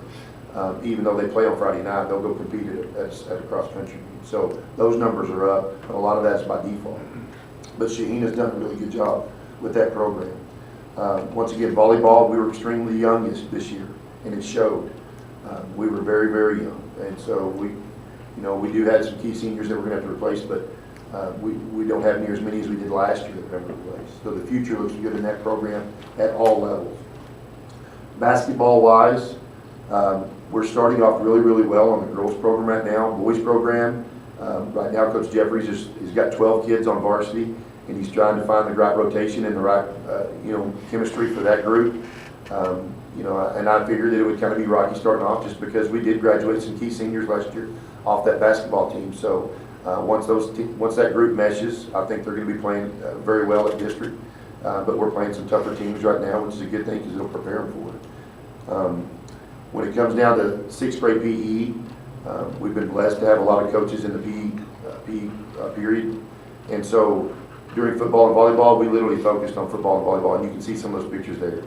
Even though they play on Friday night, they'll go compete at a cross country. So those numbers are up, and a lot of that's by default. But Shaheena's done a really good job with that program. Once again, volleyball, we were extremely young this year, and it showed. We were very, very young, and so we do have some key seniors that we're going to have to replace, but we don't have near as many as we did last year that we're going to replace. So the future looks good in that program at all levels. Basketball-wise, we're starting off really, really well on the girls program right now. Boys program, right now Coach Jeffries he's got 12 kids on varsity, and he's trying to find the right rotation and the right chemistry for that group. And I figured that it would kind of be rocky starting off just because we did graduate some key seniors last year off that basketball team. So once that group meshes, I think they're going to be playing very well at district. But we're playing some tougher teams right now, which is a good thing because it'll prepare them for it. When it comes down to 6th grade PE, we've been blessed to have a lot of coaches in the PE period. And so during football and volleyball, we literally focused on football and volleyball, and you can see some of those pictures there.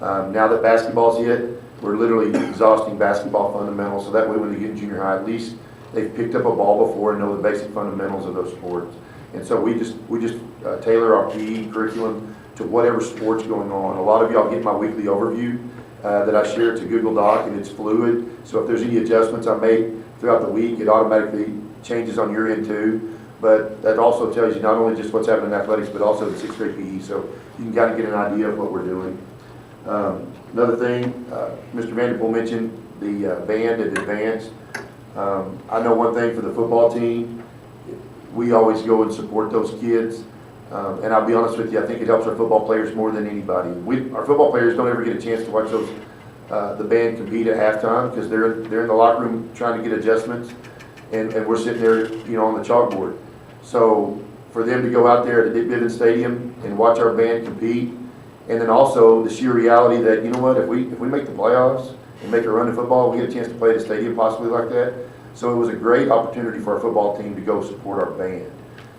Now that basketball's hit, we're literally exhausting basketball fundamentals, so that way when they get in junior high, at least they've picked up a ball before and know the basic fundamentals of those sports. And so we just tailor our PE curriculum to whatever sport's going on. A lot of y'all get my weekly overview that I share to Google Doc, and it's fluid. So if there's any adjustments I make throughout the week, it automatically changes on your end too. But that also tells you not only just what's happening in athletics, but also the 6th grade PE. So you can kind of get an idea of what we're doing. Another thing, Mr. Vanderpool mentioned the band at Advanced. I know one thing for the football team, we always go and support those kids. And I'll be honest with you, I think it helps our football players more than anybody. Our football players don't ever get a chance to watch the band compete at halftime because they're in the locker room trying to get adjustments, and we're sitting there, on the chalkboard. So for them to go out there at the Dick Bivens Stadium and watch our band compete, and then also the sheer reality that, if we make the playoffs and make a run in football, we get a chance to play at a stadium possibly like that. So it was a great opportunity for our football team to go support our band.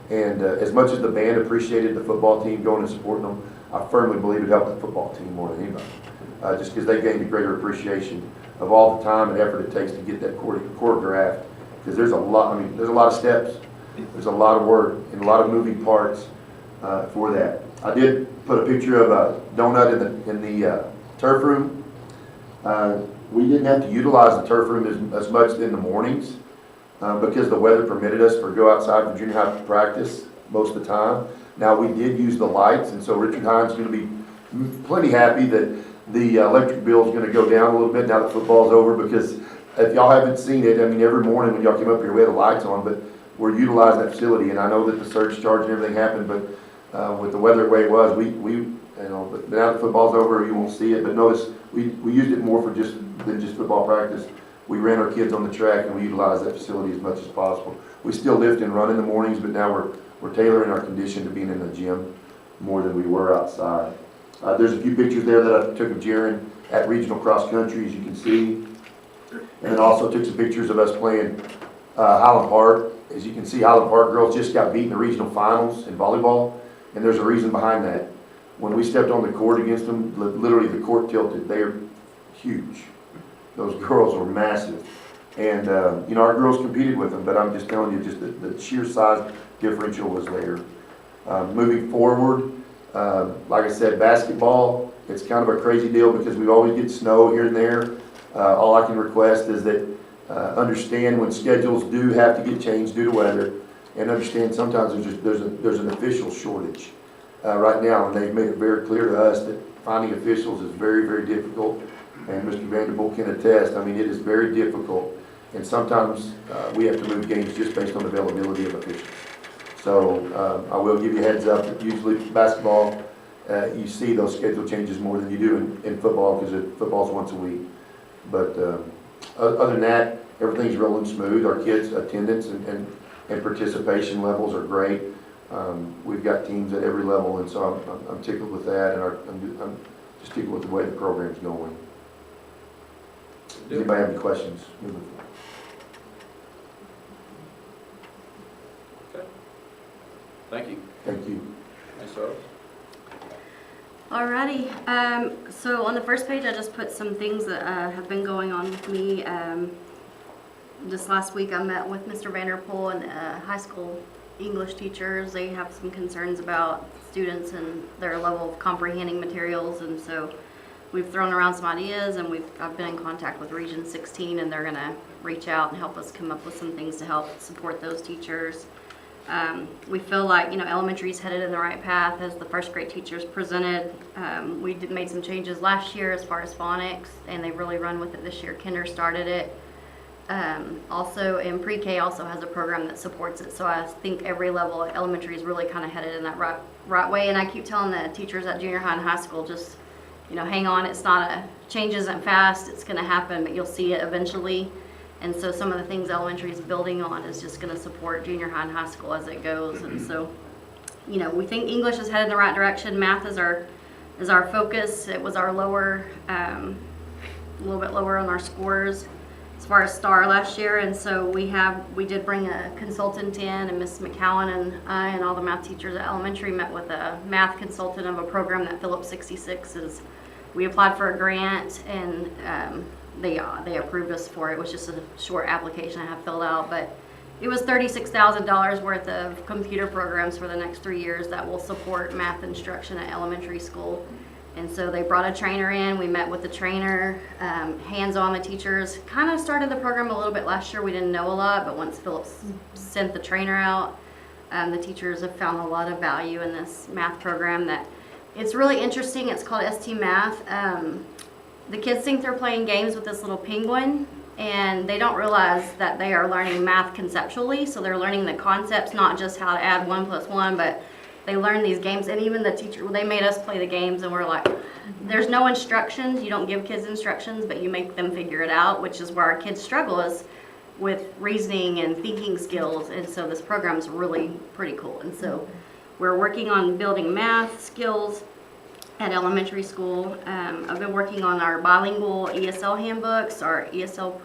And as much as the band appreciated the football team going and supporting them, I firmly believe it helped the football team more than anybody. Just because they gained a greater appreciation of all the time and effort it takes to get that choreographed. Because there's a lot, there's a lot of steps, there's a lot of work, and a lot of moving parts for that. I did put a picture of a donut in the turf room. We didn't have to utilize the turf room as much in the mornings because the weather permitted us to go outside for junior high practice most of the time. Now we did use the lights, and so Richard Hines is going to be plenty happy that the electric bill is going to go down a little bit now that football's over, because if y'all haven't seen it, every morning when y'all came up here, we had the lights on, but we're utilizing that facility, and I know that the surge charge and everything happened, but with the weather the way it was, but now that football's over, you won't see it, but notice we used it more for than just football practice. We ran our kids on the track, and we utilized that facility as much as possible. We still lift and run in the mornings, but now we're tailoring our condition to being in the gym more than we were outside. There's a few pictures there that I took of Jaron at regional cross country, as you can see. And then also took some pictures of us playing Highland Park. As you can see, Highland Park girls just got beat in the regional finals in volleyball, and there's a reason behind that. When we stepped on the court against them, literally the court tilted. They are huge. Those girls were massive. And, our girls competed with them, but I'm just telling you, just the sheer size differential was there. Moving forward, like I said, basketball, it's kind of a crazy deal because we always get snow here and there. All I can request is that understand when schedules do have to get changed due to weather, and understand sometimes there's an official shortage right now, and they've made it very clear to us that finding officials is very, very difficult, and Mr. Vanderbilt can attest. It is very difficult, and sometimes we have to move games just based on availability of officials. So I will give you a heads up that usually basketball, you see those schedule changes more than you do in football, because football's once a week. But other than that, everything's rolling smooth. Our kids' attendance and participation levels are great. We've got teams at every level, and so I'm tickled with that, and I'm just tickled with the way the program's going. Does anybody have any questions? Okay. Thank you. Thank you. Ms. Rose? Alrighty, so on the first page I just put some things that have been going on with me. This last week I met with Mr. Vanderpool and high school English teachers. They have some concerns about students and their level of comprehending materials, and so we've thrown around some ideas, and I've been in contact with Region 16, and they're going to reach out and help us come up with some things to help support those teachers. We feel like, elementary's headed in the right path as the first grade teachers presented. We made some changes last year as far as phonics, and they really run with it this year. Kinder started it. Also, in pre-K also has a program that supports it. So I think every level of elementary is really kind of headed in that right way. And I keep telling the teachers at junior high and high school, just, hang on. It's not change isn't fast. It's going to happen, but you'll see it eventually. And so some of the things elementary is building on is just going to support junior high and high school as it goes. And so, we think English is headed in the right direction. Math is our focus. It was our lower, a little bit lower on our scores as far as STAR last year. And so we did bring a consultant in, and Miss McCowan and I and all the math teachers at elementary met with a math consultant of a program that Phillips 66 is. We applied for a grant, and they approved us for it. It was just a short application I have filled out, but it was $36,000 worth of computer programs for the next 3 years that will support math instruction at elementary school. And so they brought a trainer in. We met with the trainer, hands-on. The teachers kind of started the program a little bit last year. We didn't know a lot, but once Phillips sent the trainer out, the teachers have found a lot of value in this math program. That it's really interesting. It's called ST Math. The kids think they're playing games with this little penguin, and they don't realize that they are learning math conceptually. So they're learning the concepts, not just how to add 1 + 1, but they learn these games. And even the teacher, they made us play the games, and we're like, there's no instructions. You don't give kids instructions, but you make them figure it out, which is where our kids struggle, is with reasoning and thinking skills. And so this program is really pretty cool. And so we're working on building math skills at elementary school. I've been working on our bilingual ESL handbooks, our ESL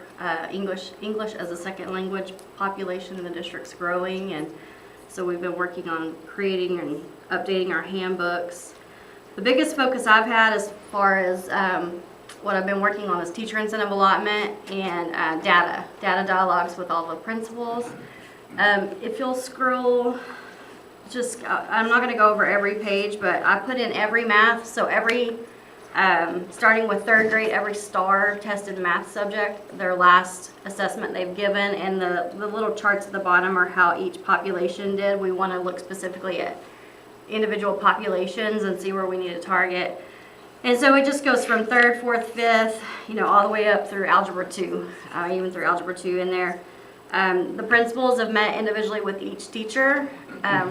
English as a second language population in the district's growing, and so we've been working on creating and updating our handbooks. The biggest focus I've had as far as what I've been working on is teacher incentive allotment and data dialogues with all the principals. If you'll scroll, I'm not going to go over every page, but I put in every math, so every, starting with third grade, every STAR tested math subject, their last assessment they've given, and the little charts at the bottom are how each population did. We want to look specifically at individual populations and see where we need to target. And so it just goes from 3rd, 4th, 5th, all the way up through Algebra 2, even through Algebra 2 in there. The principals have met individually with each teacher.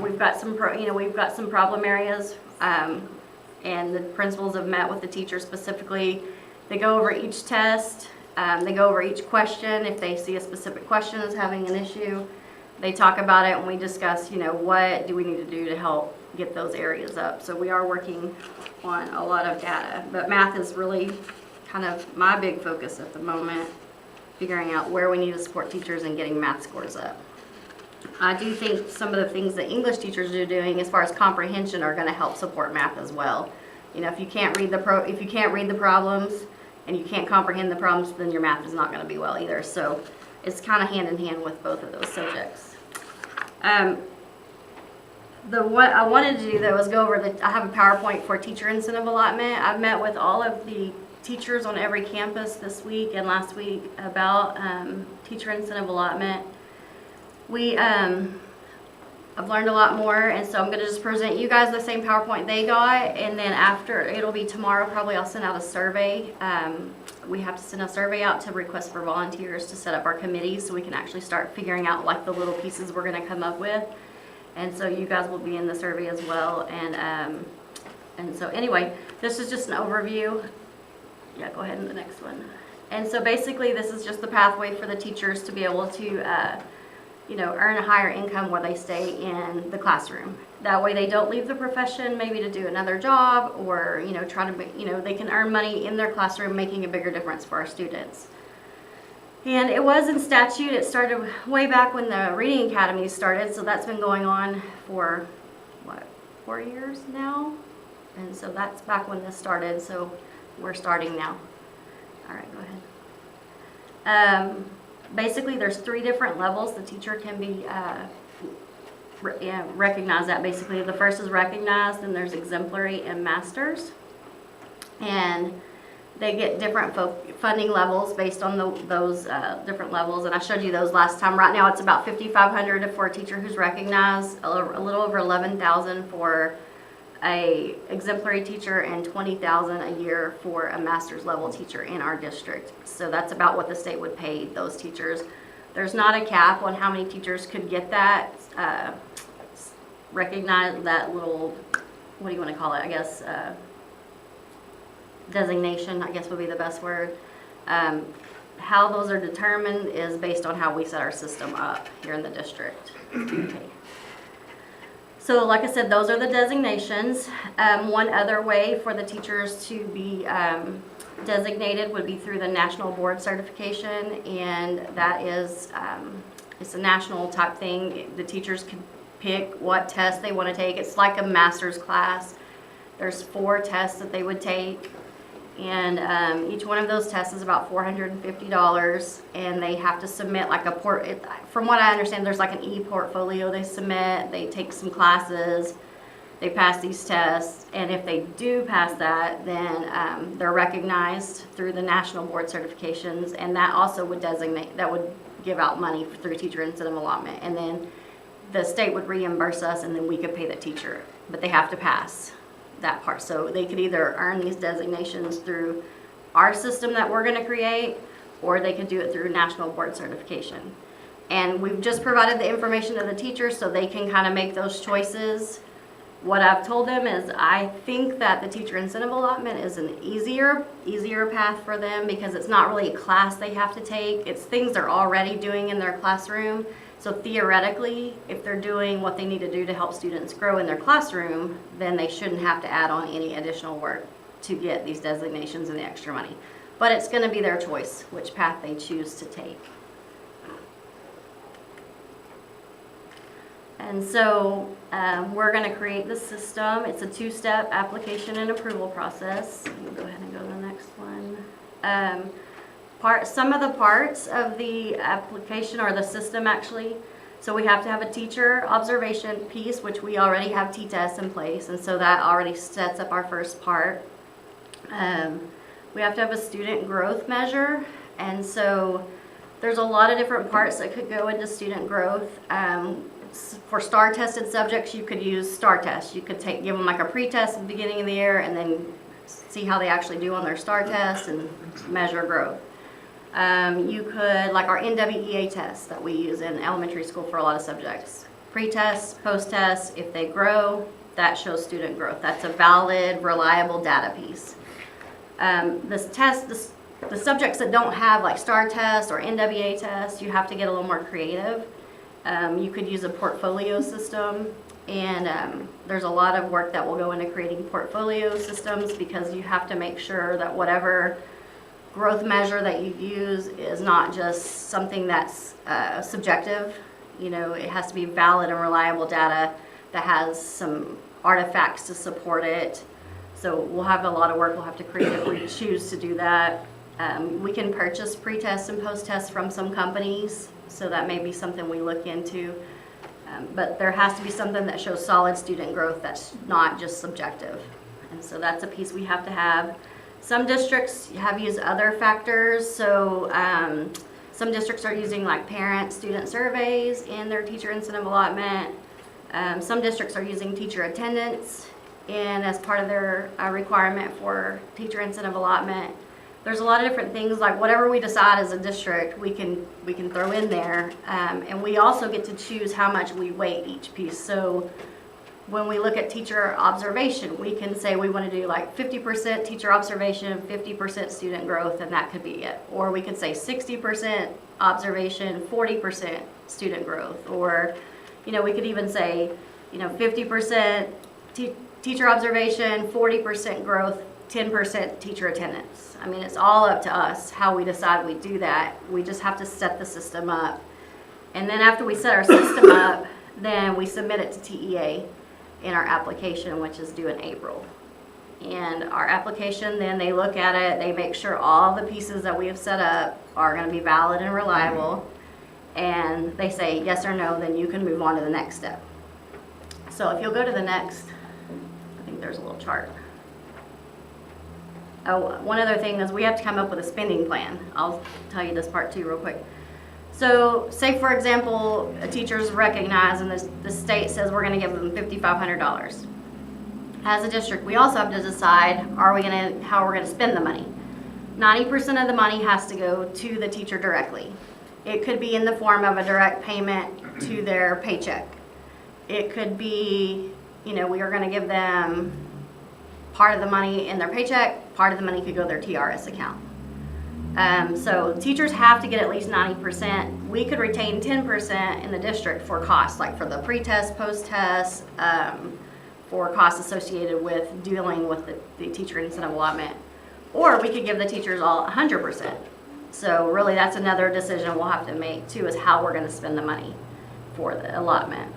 We've got some problem areas, and the principals have met with the teacher specifically. They go over each test. They go over each question. If they see a specific question as having an issue, they talk about it, and we discuss, what do we need to do to help get those areas up. So we are working on a lot of data, but math is really kind of my big focus at the moment, figuring out where we need to support teachers and getting math scores up. I do think some of the things that English teachers are doing as far as comprehension are going to help support math as well. If you can't read the problems and you can't comprehend the problems, then your math is not going to be well either. So it's kind of hand in hand with both of those subjects. What I wanted to do though was go over I have a PowerPoint for teacher incentive allotment. I've met with all of the teachers on every campus this week and last week about teacher incentive allotment. I've learned a lot more, and so I'm going to just present you guys the same PowerPoint they got, and then after, it'll be tomorrow probably, I'll send out a survey. We have to send a survey out to request for volunteers to set up our committees so we can actually start figuring out like the little pieces we're going to come up with. And so you guys will be in the survey as well. And so anyway, this is just an overview. Yeah, go ahead to the next one. And so basically this is just the pathway for the teachers to be able to earn a higher income where they stay in the classroom. That way they don't leave the profession maybe to do another job or, try to, they can earn money in their classroom making a bigger difference for our students. And it was in statute. It started way back when the Reading Academy started, so that's been going on for, 4 years now? And so that's back when this started, so we're starting now. All right, go ahead. Basically, there's 3 different levels the teacher can be recognized at. Basically, the first is recognized, and there's exemplary and masters. And they get different funding levels based on those different levels, and I showed you those last time. Right now, it's about $5,500 for a teacher who's recognized, a little over $11,000 for a exemplary teacher, and $20,000 a year for a master's level teacher in our district. So that's about what the state would pay those teachers. There's not a cap on how many teachers could get that. Recognize that little, what do you want to call it? I guess. Designation, I guess would be the best word. How those are determined is based on how we set our system up here in the district. Okay. So like I said, those are the designations. One other way for the teachers to be designated would be through the National Board Certification, and that is, it's a national type thing. The teachers can pick what test they want to take. It's like a master's class. There's 4 tests that they would take. And each one of those tests is about $450, and they have to submit like from what I understand, there's like an e-portfolio they submit. They take some classes, they pass these tests, and if they do pass that, then they're recognized through the National Board Certifications, and that also would give out money through teacher incentive allotment, and then the state would reimburse us, and then we could pay the teacher, but they have to pass that part. So they could either earn these designations through our system that we're going to create, or they could do it through National Board Certification. And we've just provided the information to the teachers so they can kind of make those choices. What I've told them is I think that the teacher incentive allotment is an easier path for them because it's not really a class they have to take. It's things they're already doing in their classroom. So theoretically, if they're doing what they need to do to help students grow in their classroom, then they shouldn't have to add on any additional work to get these designations and the extra money. But it's going to be their choice, which path they choose to take. And so we're going to create the system. It's a two-step application and approval process. You can go ahead and go to the next one. Some of the parts of the application or the system actually. So we have to have a teacher observation piece, which we already have T-tests in place, and so that already sets up our first part. We have to have a student growth measure, and so there's a lot of different parts that could go into student growth. For STAR tested subjects, you could use STAR tests. You could give them like a pre-test at the beginning of the year and then see how they actually do on their STAR test and measure growth. You could, like our NWEA test that we use in elementary school for a lot of subjects. Pre-test, post-test, if they grow, that shows student growth. That's a valid, reliable data piece. The subjects that don't have like STAR tests or NWEA tests, you have to get a little more creative. You could use a portfolio system, and there's a lot of work that will go into creating portfolio systems because you have to make sure that whatever growth measure that you use is not just something that's subjective. You know, it has to be valid and reliable data that has some artifacts to support it. So we'll have a lot of work we'll have to create if we choose to do that. We can purchase pre-tests and post-tests from some companies, so that may be something we look into. But there has to be something that shows solid student growth that's not just subjective. And so that's a piece we have to have. Some districts have used other factors, so some districts are using like parent-student surveys in their teacher incentive allotment. Some districts are using teacher attendance as part of their requirement for teacher incentive allotment. There's a lot of different things, like whatever we decide as a district, we can throw in there. And we also get to choose how much we weight each piece. So when we look at teacher observation, we can say we want to do like 50% teacher observation, 50% student growth, and that could be it. Or we could say 60% observation, 40% student growth. Or, you know, we could even say, you know, 50% teacher observation, 40% growth, 10% teacher attendance. I mean, it's all up to us how we decide we do that. We just have to set the system up. And then after we set our system up, then we submit it to TEA in our application, which is due in April. And our application, then they look at it, they make sure all the pieces that we have set up are going to be valid and reliable, and they say yes or no, then you can move on to the next step. So if you'll go to the next, I think there's a little chart. Oh, one other thing is we have to come up with a spending plan. I'll tell you this part too real quick. So say for example, a teacher's recognized and the state says we're going to give them $5,500. As a district, we also have to decide how we're going to spend the money. 90% of the money has to go to the teacher directly. It could be in the form of a direct payment to their paycheck. It could be, you know, we are going to give them part of the money in their paycheck, part of the money could go to their TRS account. So teachers have to get at least 90%. We could retain 10% in the district for costs, like for the pre-test, post-test, for costs associated with dealing with the teacher incentive allotment. Or we could give the teachers all 100%. So really that's another decision we'll have to make too, is how we're going to spend the money for the allotment.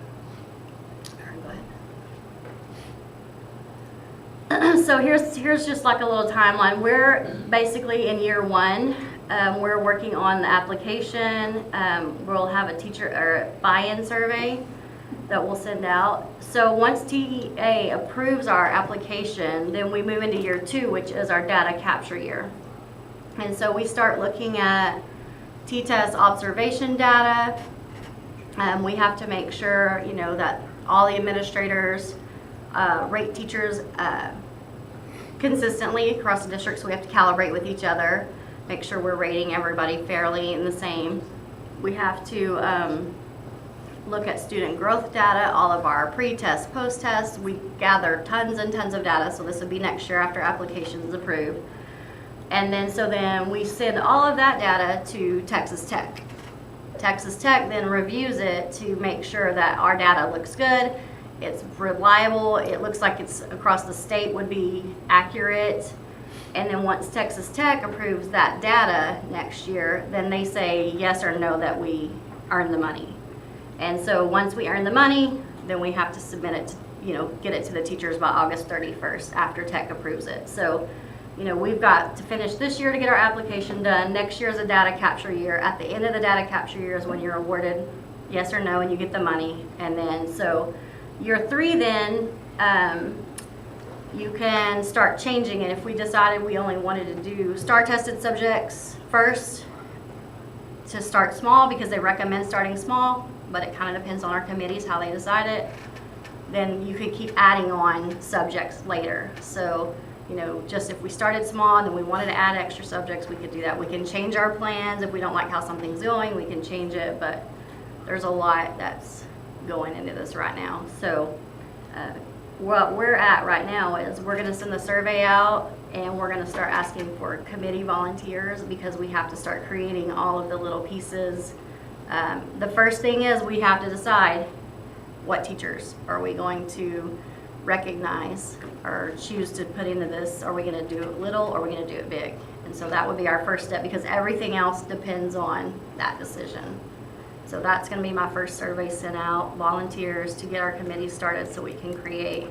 So here's just like a little timeline. We're basically in year one. We're working on the application. We'll have a teacher or buy-in survey that we'll send out. So once TEA approves our application, then we move into year two, which is our data capture year. And so we start looking at T-test observation data. We have to make sure, you know, that all the administrators rate teachers consistently across the district, so we have to calibrate with each other, make sure we're rating everybody fairly and the same. We have to look at student growth data, all of our pre-test, post-test. We gather tons and tons of data, so this would be next year after application is approved. And then we send all of that data to Texas Tech. Texas Tech then reviews it to make sure that our data looks good, it's reliable, it looks like it's across the state would be accurate. And then once Texas Tech approves that data next year, then they say yes or no that we earn the money. And so once we earn the money, then we have to submit it, get it to the teachers by August 31st after Tech approves it. So, we've got to finish this year to get our application done. Next year is a data capture year. At the end of the data capture year is when you're awarded yes or no and you get the money. And then, so year 3 then, you can start changing it. If we decided we only wanted to do STAR tested subjects first, to start small because they recommend starting small, but it kind of depends on our committees how they decide it, then you could keep adding on subjects later. So, just if we started small and then we wanted to add extra subjects, we could do that. We can change our plans. If we don't like how something's going, we can change it, but there's a lot that's going into this right now. So what we're at right now is we're gonna send the survey out and we're gonna start asking for committee volunteers because we have to start creating all of the little pieces. The first thing is we have to decide what teachers are we going to recognize or choose to put into this. Are we going to do it little or are we going to do it big? And so that would be our first step because everything else depends on that decision. So that's going to be my first survey sent out, volunteers to get our committee started so we can create,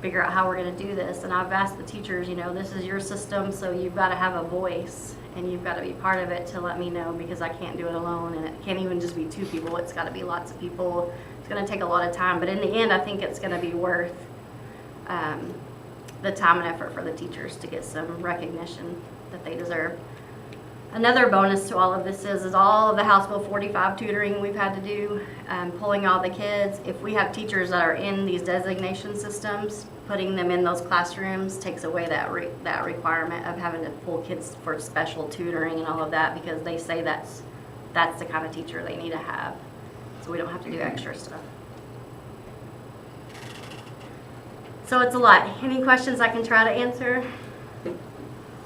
figure out how we're going to do this. And I've asked the teachers, this is your system, so you've got to have a voice and you've got to be part of it to let me know because I can't do it alone and it can't even just be 2 people. It's got to be lots of people. It's going to take a lot of time, but in the end, I think it's going to be worth the time and effort for the teachers to get some recognition that they deserve. Another bonus to all of this is all of the House Bill 45 tutoring we've had to do, pulling all the kids. If we have teachers that are in these designation systems, putting them in those classrooms takes away that requirement of having to pull kids for special tutoring and all of that because they say that's the kind of teacher they need to have. So we don't have to do extra stuff. So it's a lot. Any questions I can try to answer?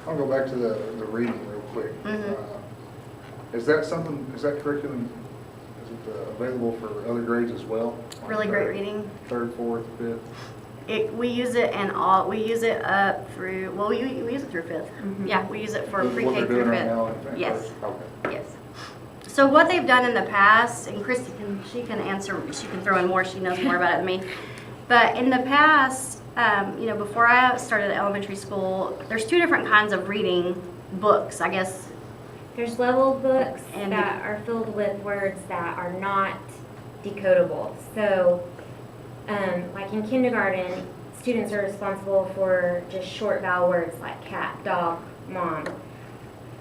I'll go back to the reading real quick. Is that curriculum, is it available for other grades as well? Really great reading. 3rd, 4th, 5th? We use it we use it up through, we use it through 5th. Yeah, we use it for pre-K through 5th. Yes. Okay. Yes. So what they've done in the past, and Christy she can answer, she can throw in more, she knows more about it than me. But in the past, before I started elementary school, there's 2 different kinds of reading books, I guess. There's level books that are filled with words that are not decodable. So, like in kindergarten, students are responsible for just short vowel words like cat, dog, mom.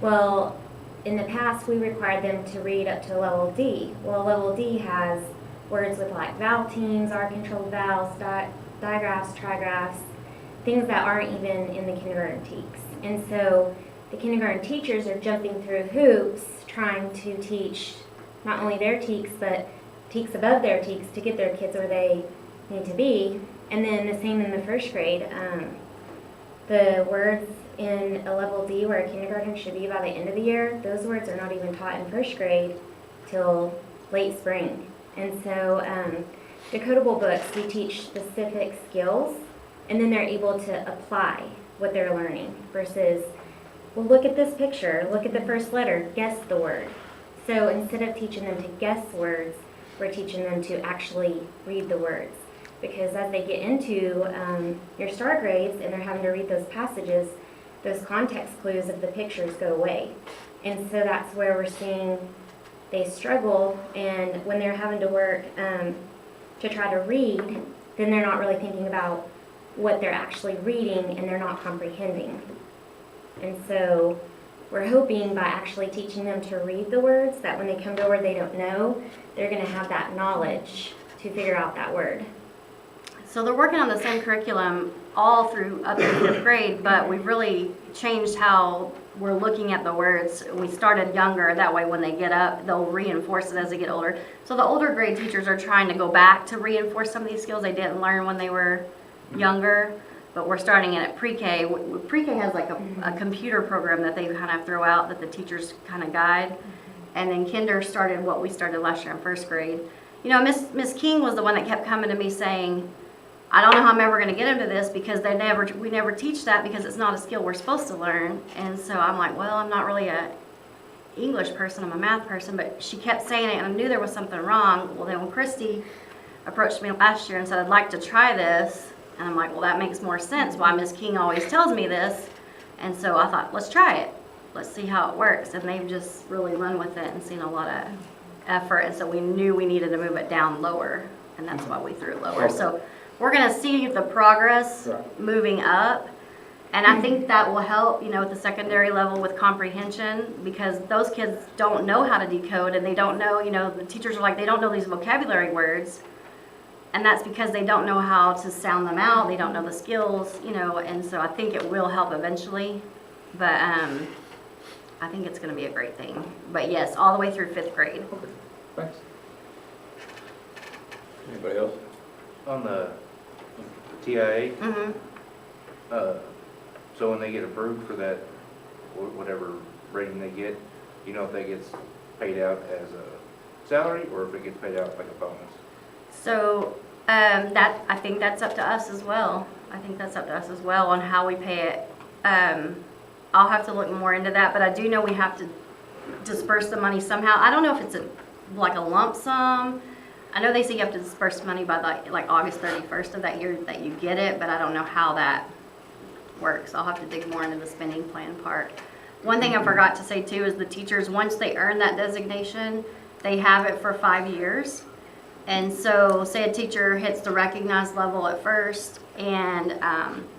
Well, in the past, we required them to read up to level D. Well, level D has words with like vowel teams, R-controlled vowels, digraphs, trigraphs, things that aren't even in the kindergarten teaks. And so the kindergarten teachers are jumping through hoops trying to teach not only their teaks, but teaks above their teaks to get their kids where they need to be. And then the same in the 1st grade. The words in a level D where a kindergarten should be by the end of the year, those words are not even taught in 1st grade till late spring. And so decodable books, we teach specific skills, and then they're able to apply what they're learning versus, well, look at this picture, look at the first letter, guess the word. So instead of teaching them to guess words, we're teaching them to actually read the words. Because as they get into your STAR grades and they're having to read those passages, those context clues of the pictures go away. And so that's where we're seeing they struggle, and when they're having to work to try to read, then they're not really thinking about what they're actually reading and they're not comprehending. And so we're hoping by actually teaching them to read the words that when they come to a word they don't know, they're going to have that knowledge to figure out that word. So they're working on the same curriculum all through up to 5th grade, but we've really changed how we're looking at the words. We started younger, that way when they get up, they'll reinforce it as they get older. So the older grade teachers are trying to go back to reinforce some of these skills they didn't learn when they were younger, but we're starting it at pre-K. Pre-K has like a computer program that they kind of throw out that the teachers kind of guide. And then kinder started what we started last year in first grade. You know, Miss King was the one that kept coming to me saying, I don't know how I'm ever going to get into this because we never teach that because it's not a skill we're supposed to learn. And so I'm like, well, I'm not really a English person, I'm a math person, but she kept saying it and I knew there was something wrong. Well, then when Christy approached me last year and said, I'd like to try this, and I'm like, well, that makes more sense why Miss King always tells me this. And so I thought, let's try it. Let's see how it works. And they've just really run with it and seen a lot of effort. And so we knew we needed to move it down lower, and that's why we threw it lower. Okay. So we're going to see the progress moving up. And I think that will help, you know, at the secondary level with comprehension, because those kids don't know how to decode, and they don't know, you know, the teachers are like, they don't know these vocabulary words. And that's because they don't know how to sound them out. They don't know the skills, you know, and so I think it will help eventually. But I think it's going to be a great thing. But yes, all the way through 5th grade. Okay, thanks. Anybody else? On the TIA, Mm-hmm. so when they get approved for that, whatever rating they get, you know if that gets paid out as a salary or if it gets paid out like a bonus? So that, I think that's up to us as well. I think that's up to us as well on how we pay it. I'll have to look more into that, but I do know we have to disperse the money somehow. I don't know if it's like a lump sum. I know they say you have to disperse money by like August 31st of that year that you get it, but I don't know how that works. I'll have to dig more into the spending plan part. One thing I forgot to say too is the teachers, once they earn that designation, they have it for 5 years. And so say a teacher hits the recognized level at first and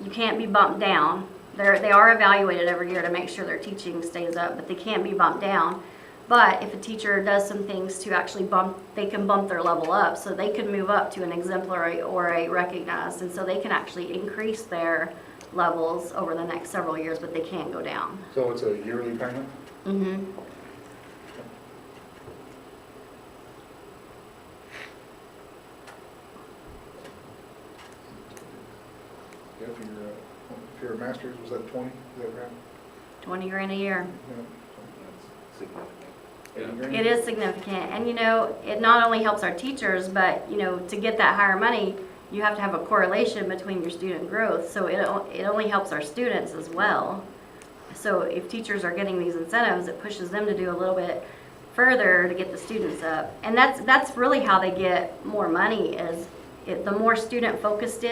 you can't be bumped down. They are evaluated every year to make sure their teaching stays up, but they can't be bumped down. But if a teacher does some things to actually they can bump their level up, so they can move up to an exemplary or a recognized, and so they can actually increase their levels over the next several years, but they can't go down. So it's a yearly payment? Mm-hmm. If you're a master's, was that 20? Is that right? 20 grand a year. That's significant. 80 grand? It is significant, and you know, it not only helps our teachers, but you know, to get that higher money, you have to have a correlation between your student growth. So it only helps our students as well. So if teachers are getting these incentives, it pushes them to do a little bit further to get the students up. And that's really how they get more money. The more student focused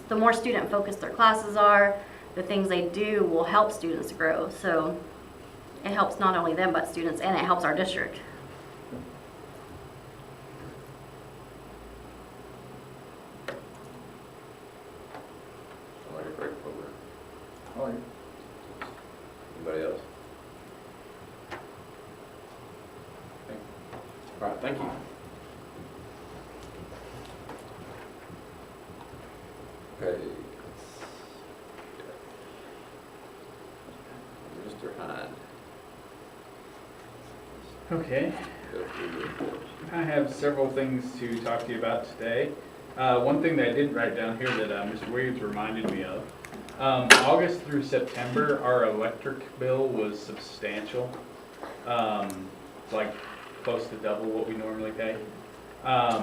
the more student focused their classes are, the things they do will help students grow. So it helps not only them but students, and it helps our district. Like a great program. I like it. Anybody else? Okay. All right, thank you. Okay. Mr. Hine. Okay. Go through your reports. I have several things to talk to you about today. One thing that I didn't write down here that Mr. Williams reminded me of. August through September, our electric bill was substantial. It's like close to double what we normally pay. I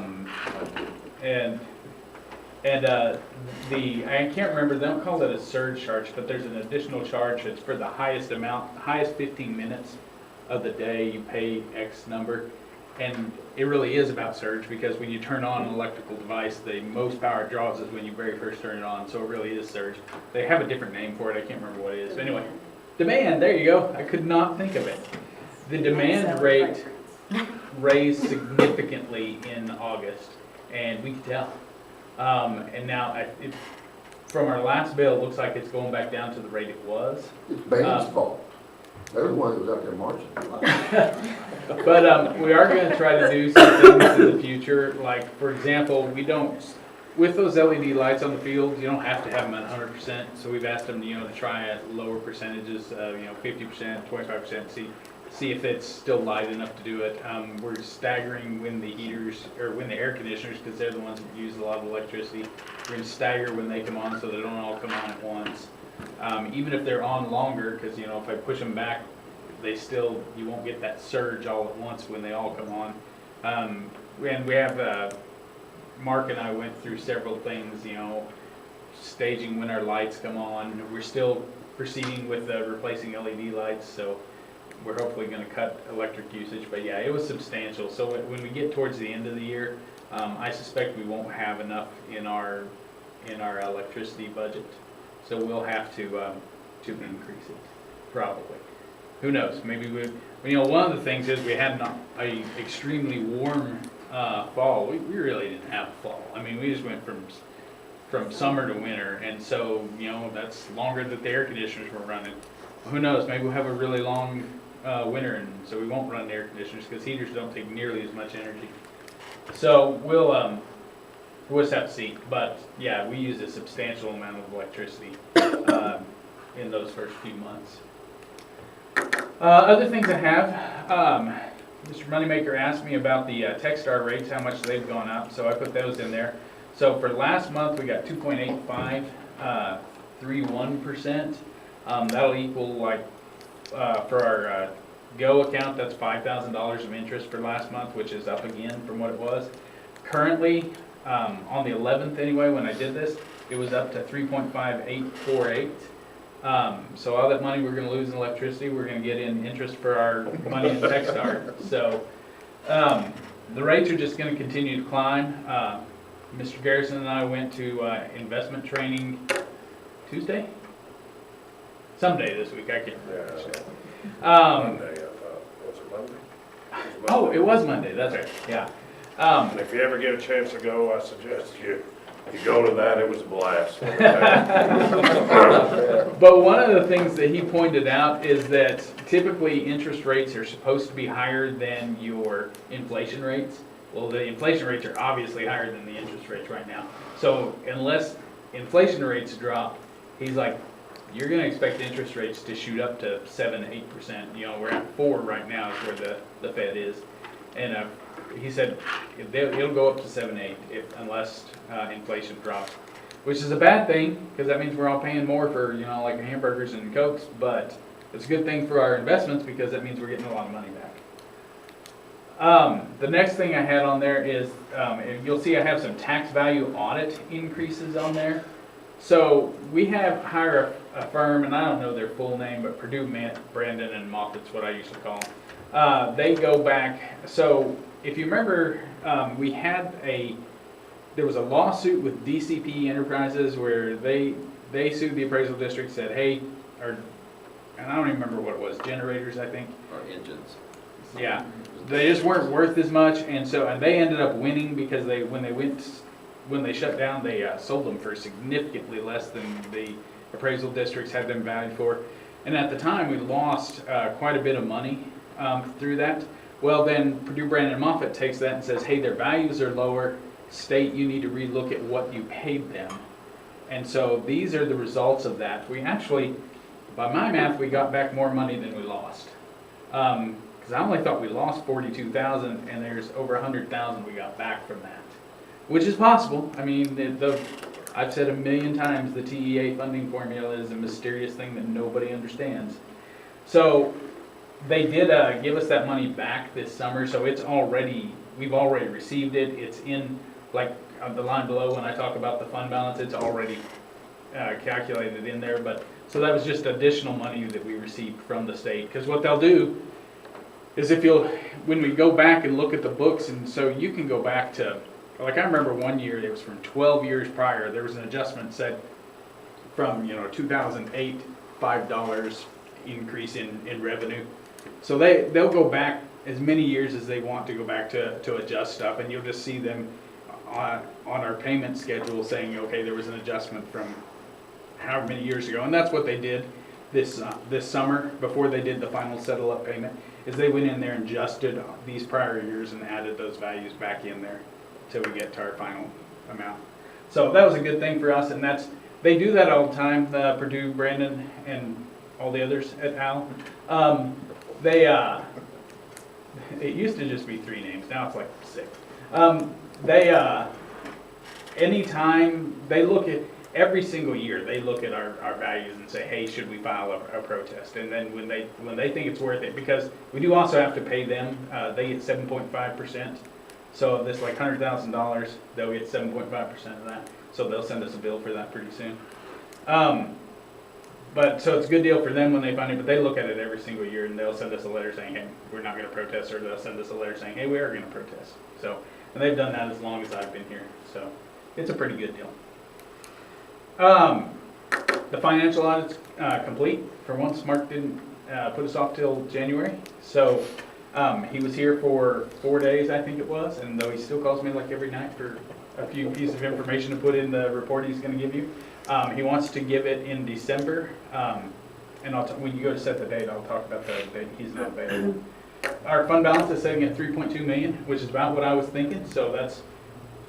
can't remember, they don't call it a surge charge, but there's an additional charge that's for the highest amount, highest 15 minutes of the day, you pay X number. And it really is about surge, because when you turn on an electrical device, the most power it draws is when you very first turn it on, so it really is surge. They have a different name for it, I can't remember what it is. But anyway, demand, there you go, I could not think of it. The demand rate raised significantly in August, and we could tell. And now, from our last bill, it looks like it's going back down to the rate it was. It's Bane's fault. They're the ones that was out there marching. But we are going to try to do some things in the future. Like, for example, with those LED lights on the field, you don't have to have them at 100%. So we've asked them, to try at lower percentages, 50%, 25%, see if it's still light enough to do it. We're staggering when the heaters, or when the air conditioners, because they're the ones that use a lot of electricity, we're going to stagger when they come on so they don't all come on at once. Even if they're on longer, because if I push them back they still, you won't get that surge all at once when they all come on. And we have, Mark and I went through several things, you know, staging when our lights come on. We're still proceeding with replacing LED lights, so we're hopefully gonna cut electric usage, but yeah, it was substantial. So when we get towards the end of the year, I suspect we won't have enough in our electricity budget. So we'll have to increase it, probably. Who knows, maybe you know, one of the things is we had a extremely warm fall. We really didn't have a fall. I mean, we just went from summer to winter, and so, you know, that's longer that the air conditioners were running. Who knows, maybe we'll have a really long winter, and so we won't run air conditioners because heaters don't take nearly as much energy. So we'll just have to see. But yeah, we use a substantial amount of electricity in those first few months. Other things I have, Mr. Moneymaker asked me about the Techstar rates, how much they've gone up, so I put those in there. So for last month, we got 2.8531%. That'll equal, like, for our Go account, that's $5,000 of interest for last month, which is up again from what it was. Currently, on the 11th anyway, when I did this, it was up to 3.5848. So all that money we're going to lose in electricity, we're going to get in interest for our money in Techstar. So the rates are just going to continue to climb. Mr. Garrison and I went to investment training Tuesday? Someday this week, I can't remember. Monday, I thought. Was it Monday? Oh, it was Monday, that's right, yeah. And if you ever get a chance to go, I suggest you go to that. It was a blast. But one of the things that he pointed out is that typically interest rates are supposed to be higher than your inflation rates. Well, the inflation rates are obviously higher than the interest rates right now. So unless inflation rates drop, he's like, you're going to expect interest rates to shoot up to 7-8%. You know, we're at 4 right now is where the Fed is. And he said it'll go up to 7-8 unless inflation drops, which is a bad thing because that means we're all paying more for, you know, like hamburgers and Cokes, but it's a good thing for our investments because that means we're getting a lot of money back. The next thing I had on there is, you'll see I have some tax value audit increases on there. So we hire a firm, and I don't know their full name, but Purdue, Brandon, and Moffitt's what I used to call them. They go back, so if you remember, there was a lawsuit with DCP Enterprises where they sued the appraisal district, said, hey, and I don't even remember what it was, generators, I think. Or engines. Yeah, they just weren't worth as much, and they ended up winning because when they shut down, they sold them for significantly less than the appraisal districts had them valued for. And at the time, we lost quite a bit of money through that. Well, then Purdue, Brandon, and Moffitt takes that and says, hey, their values are lower. State, you need to relook at what you paid them. And so these are the results of that. We actually, by my math, we got back more money than we lost. Because I only thought we lost $42,000, and there's over $100,000 we got back from that, which is possible. I mean, I've said 1,000,000 times the TEA funding formula is a mysterious thing that nobody understands. So they did give us that money back this summer, so we've already received it. It's in, like the line below when I talk about the fund balance, it's already calculated in there. But so that was just additional money that we received from the state. Because what they'll do is when we go back and look at the books, and so you can go back to, like I remember one year, it was from 12 years prior, there was an adjustment said from, 2008, $5 increase in revenue. So they'll go back as many years as they want to go back to adjust stuff, and you'll just see them on our payment schedule saying, okay, there was an adjustment from however many years ago. And that's what they did this summer before they did the final settle up payment, is they went in there and adjusted these prior years and added those values back in there till we get to our final amount. So that was a good thing for us, and they do that all the time, Purdue, Brandon, and all the others at Al. It used to just be 3 names, now it's like 6. Anytime they look at, every single year, they look at our values and say, hey, should we file a protest? And then when they think it's worth it, because we do also have to pay them, they get 7.5%. So if this like $100,000, they'll get 7.5% of that. So they'll send us a bill for that pretty soon. But so it's a good deal for them when they find it, but they look at it every single year and they'll send us a letter saying, hey, we're not gonna protest, or they'll send us a letter saying, hey, we are gonna protest. So, and they've done that as long as I've been here. So it's a pretty good deal. The financial audit's complete. For once, Mark didn't put us off till January. So he was here for 4 days, I think it was, and though he still calls me like every night for a few pieces of information to put in the report he's gonna give you. He wants to give it in December, and when you go to set the date, I'll talk about the date he's not available. Our fund balance is sitting at 3.2 million, which is about what I was thinking, so that's,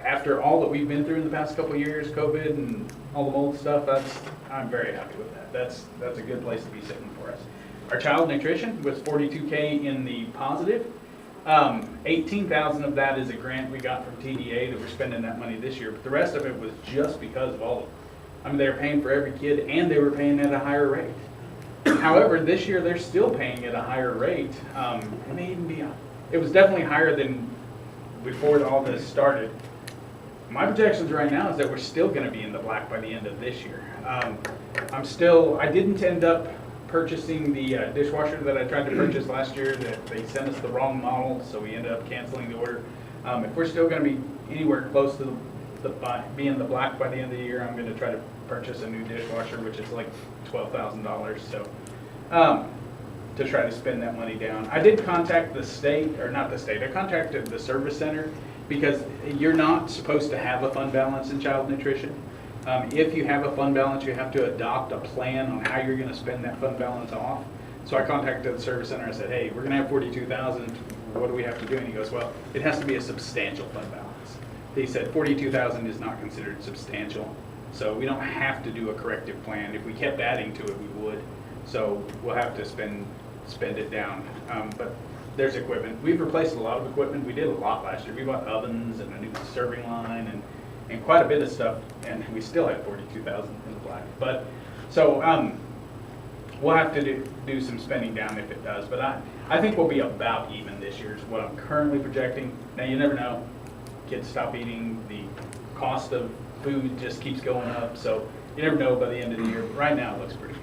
after all that we've been through in the past couple of years, COVID and all the mold stuff, I'm very happy with that. That's a good place to be sitting for us. Our child nutrition was 42K in the positive. 18,000 of that is a grant we got from TDA that we're spending that money this year, but the rest of it was just because of all of it. I mean, they were paying for every kid, and they were paying at a higher rate. However, this year they're still paying at a higher rate. It may even be, it was definitely higher than before all this started. My projections right now is that we're still going to be in the black by the end of this year. I didn't end up purchasing the dishwasher that I tried to purchase last year. That they sent us the wrong model, so we ended up canceling the order. If we're still going to be anywhere close to being in the black by the end of the year, I'm going to try to purchase a new dishwasher, which is like $12,000. So to try to spend that money down. I did contact the state, or not the state, I contacted the service center, because you're not supposed to have a fund balance in child nutrition. If you have a fund balance, you have to adopt a plan on how you're going to spend that fund balance off. So I contacted the service center. I said, hey, we're going to have 42,000. What do we have to do? And he goes, well, it has to be a substantial fund balance. He said 42,000 is not considered substantial. So we don't have to do a corrective plan. If we kept adding to it, we would. So we'll have to spend it down. But there's equipment. We've replaced a lot of equipment. We did a lot last year. We bought ovens and a new serving line and quite a bit of stuff, and we still had 42,000 in the black. But so we'll have to do some spending down if it does. But I think we'll be about even this year is what I'm currently projecting. Now you never know. Kids stop eating. The cost of food just keeps going up. So you never know by the end of the year. But right now it looks pretty good.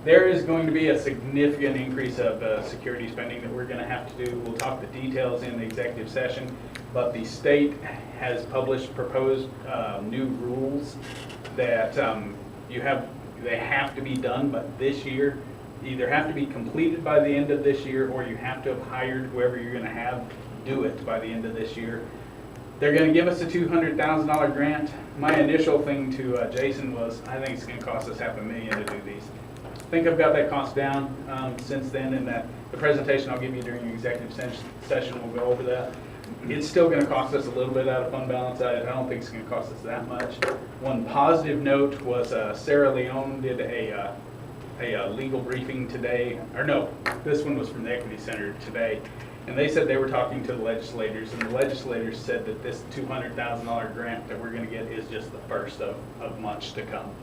There is going to be a significant increase of security spending that we're going to have to do. We'll talk the details in the executive session, but the state has proposed new rules that they have to be done, but this year, either have to be completed by the end of this year, or you have to have hired whoever you're going to have do it by the end of this year. They're going to give us a $200,000 grant. My initial thing to Jason was, I think it's going to cost us $500,000 to do these. I think I've got that cost down since then, and that the presentation I'll give you during the executive session will go over that. It's still going to cost us a little bit out of fund balance. I don't think it's going to cost us that much. One positive note was Sarah Leone did a legal briefing today, or no, this one was from the Equity Center today, and they said they were talking to the legislators, and the legislators said that this $200,000 grant that we're going to get is just the first of much to come.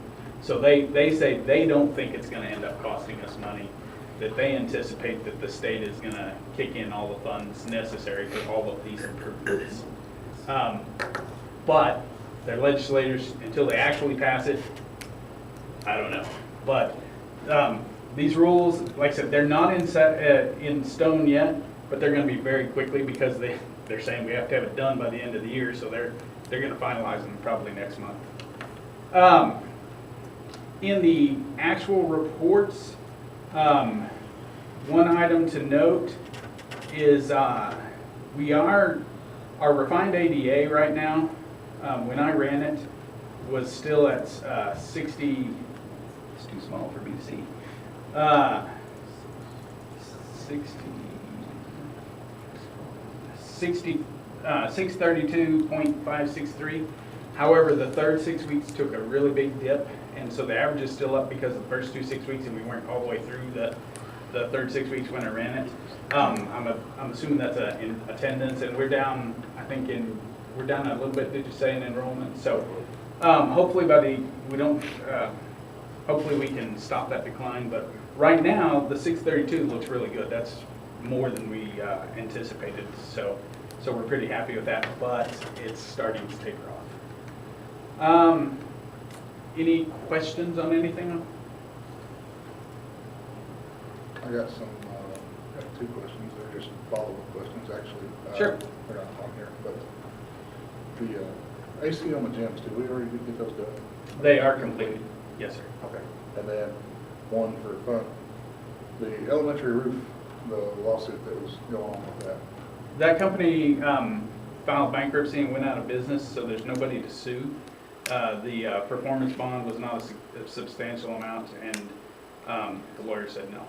So they say they don't think it's going to end up costing us money, that they anticipate that the state is going to kick in all the funds necessary for all of these improvements. But their legislators, until they actually pass it, I don't know. But these rules, like I said, they're not in stone yet, but they're going to be very quickly, because they're saying we have to have it done by the end of the year, so they're going to finalize them probably next month. In the actual reports, one item to note is our refined ADA right now, when I ran it, was still at 60, it's too small for me to see, 632.563. However, the third 6 weeks took a really big dip, and so the average is still up because of the first 2 6 weeks, and we weren't all the way through the third 6 weeks when I ran it. I'm assuming that's in attendance, and we're down, I think in we're down a little bit, did you say, in enrollment? So hopefully hopefully we can stop that decline. But right now, the 632 looks really good. That's more than we anticipated. So we're pretty happy with that, but it's starting to taper off. Any questions on anything? I got got 2 questions. They're just follow-up questions, actually. Sure. They're not on here, but the AC on the gyms, did we already get those done? They are completed. Yes, sir. Okay. And then one for fun. The elementary roof, the lawsuit that was going on with that. That company filed bankruptcy and went out of business, so there's nobody to sue. The performance bond was not a substantial amount, and the lawyer said no.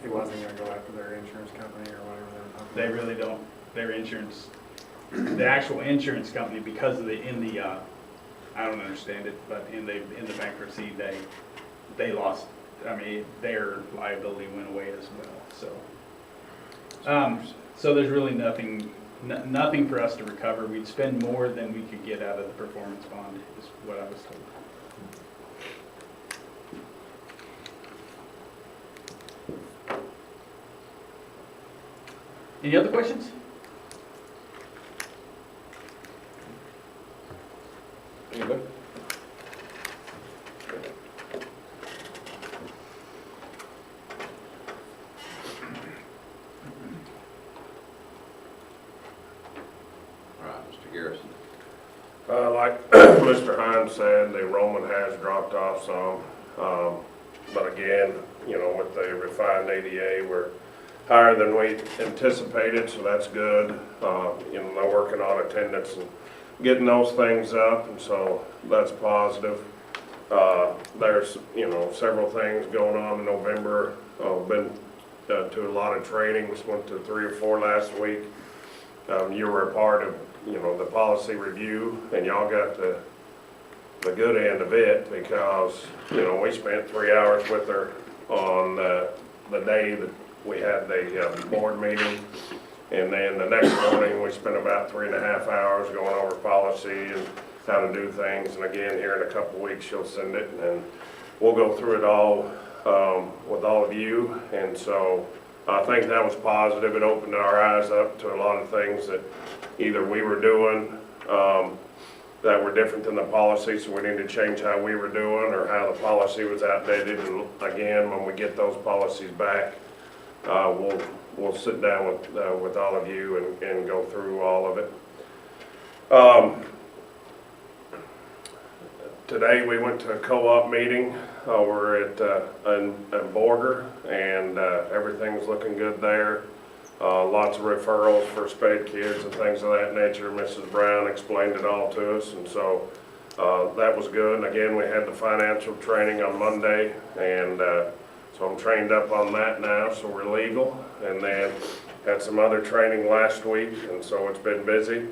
He wasn't gonna go after their insurance company or whatever they were talking They about. really don't. Their insurance, the actual insurance company, because of I don't understand it, but in the bankruptcy, they lost. I mean, their liability went away as well. So there's really nothing for us to recover. We'd spend more than we could get out of the performance bond, is what I was told. Any other questions? Anybody? All right, Mr. Garrison. Like Mr. Hines said, the enrollment has dropped off some. But again, you know, with the refined ADA, we're higher than we anticipated, so that's good. You know, they're working on attendance and getting those things up, and so that's positive. There's, you know, several things going on in November. Been to a lot of trainings, went to 3 or 4 last week. You were a part of, you know, the policy review, and y'all got the good end of it, because, you know, we spent 3 hours with her on the day that we had the board meeting, and then the next morning we spent about 3.5 hours going over policy and how to do things. And again, here in a couple weeks she'll send it, and we'll go through it all with all of you. And so I think that was positive. It opened our eyes up to a lot of things that either we were doing that were different than the policy, so we need to change how we were doing, or how the policy was outdated. And again, when we get those policies back, we'll sit down with all of you and go through all of it. Today we went to a co-op meeting over in Borger, and everything's looking good there. Lots of referrals for spayed kids and things of that nature. Mrs. Brown explained it all to us, and so that was good. And again, we had the financial training on Monday, and so I'm trained up on that now, so we're legal. And then had some other training last week, and so it's been busy.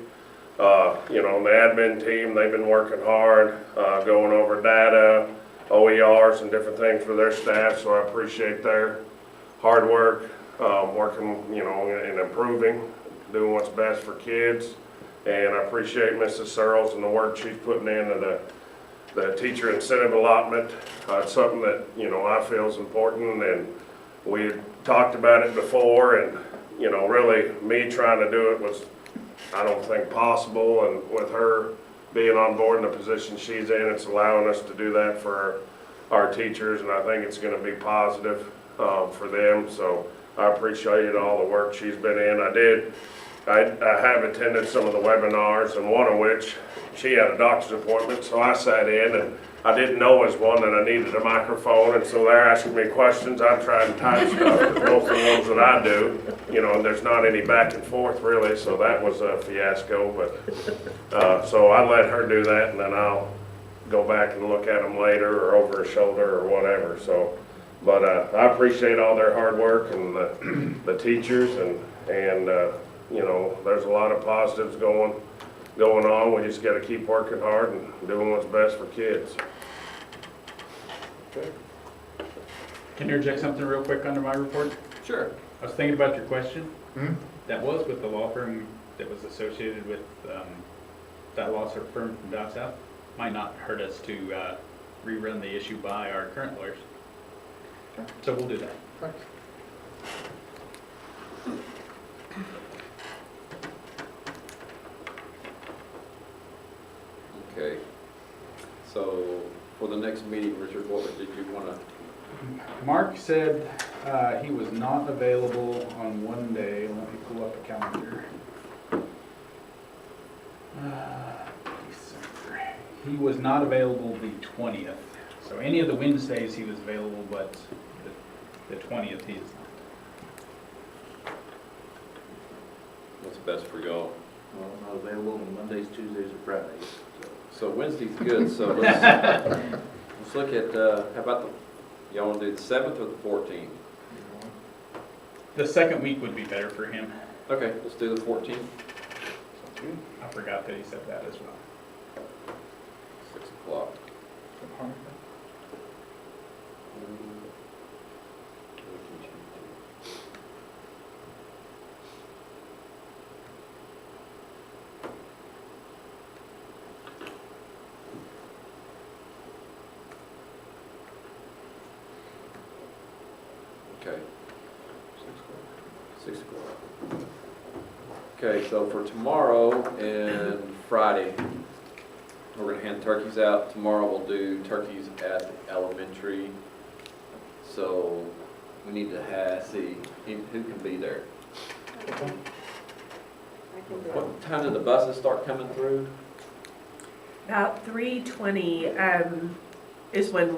You know, the admin team, they've been working hard, going over data, OERs and different things for their staff, so I appreciate their hard work, working, you know, and improving, doing what's best for kids. And I appreciate Mrs. Searles and the work she's putting into the teacher incentive allotment. It's something that, you know, I feel is important, and we talked about it before, and, you know, really me trying to do it was, I don't think, possible. And with her being on board in the position she's in, it's allowing us to do that for our teachers, and I think it's going to be positive for them. So I appreciate all the work she's been in. I have attended some of the webinars, and one of which she had a doctor's appointment, so I sat in, and I didn't know as one that I needed a microphone, and so they're asking me questions. I try and type stuff, because most of the ones that I do, you know, there's not any back and forth really, so that was a fiasco. But so I let her do that, and then I'll go back and look at them later, or over her shoulder, or whatever. So, but I appreciate all their hard work, and the teachers, and you know, there's a lot of positives going on. We just got to keep working hard and doing what's best for kids. Okay. Can you interject something real quick under my report? Sure. I was thinking about your question. Hmm? That was with the law firm that was associated with that law firm from down south. Might not hurt us to rerun the issue by our current lawyers. So we'll do that. Okay. So for the next meeting, Richard, what did you want to? Mark said he was not available on one day. Let me pull up a calendar. December. He was not available the 20th. So any of the Wednesdays he was available, but the 20th he is not. What's best for y'all? Well, I'm not available on Mondays, Tuesdays, or Fridays. So Wednesday's good, so let's look at, how about y'all want to do the 7th or the 14th? The second week would be better for him. Okay, let's do the 14th. I forgot that he said that as well. 6 o'clock. Okay. 6 o'clock. Okay, so for tomorrow and Friday, we're gonna hand turkeys out. Tomorrow we'll do turkeys at the elementary. So we need to see who can be there. What time do the buses start coming through? About 3:20 is when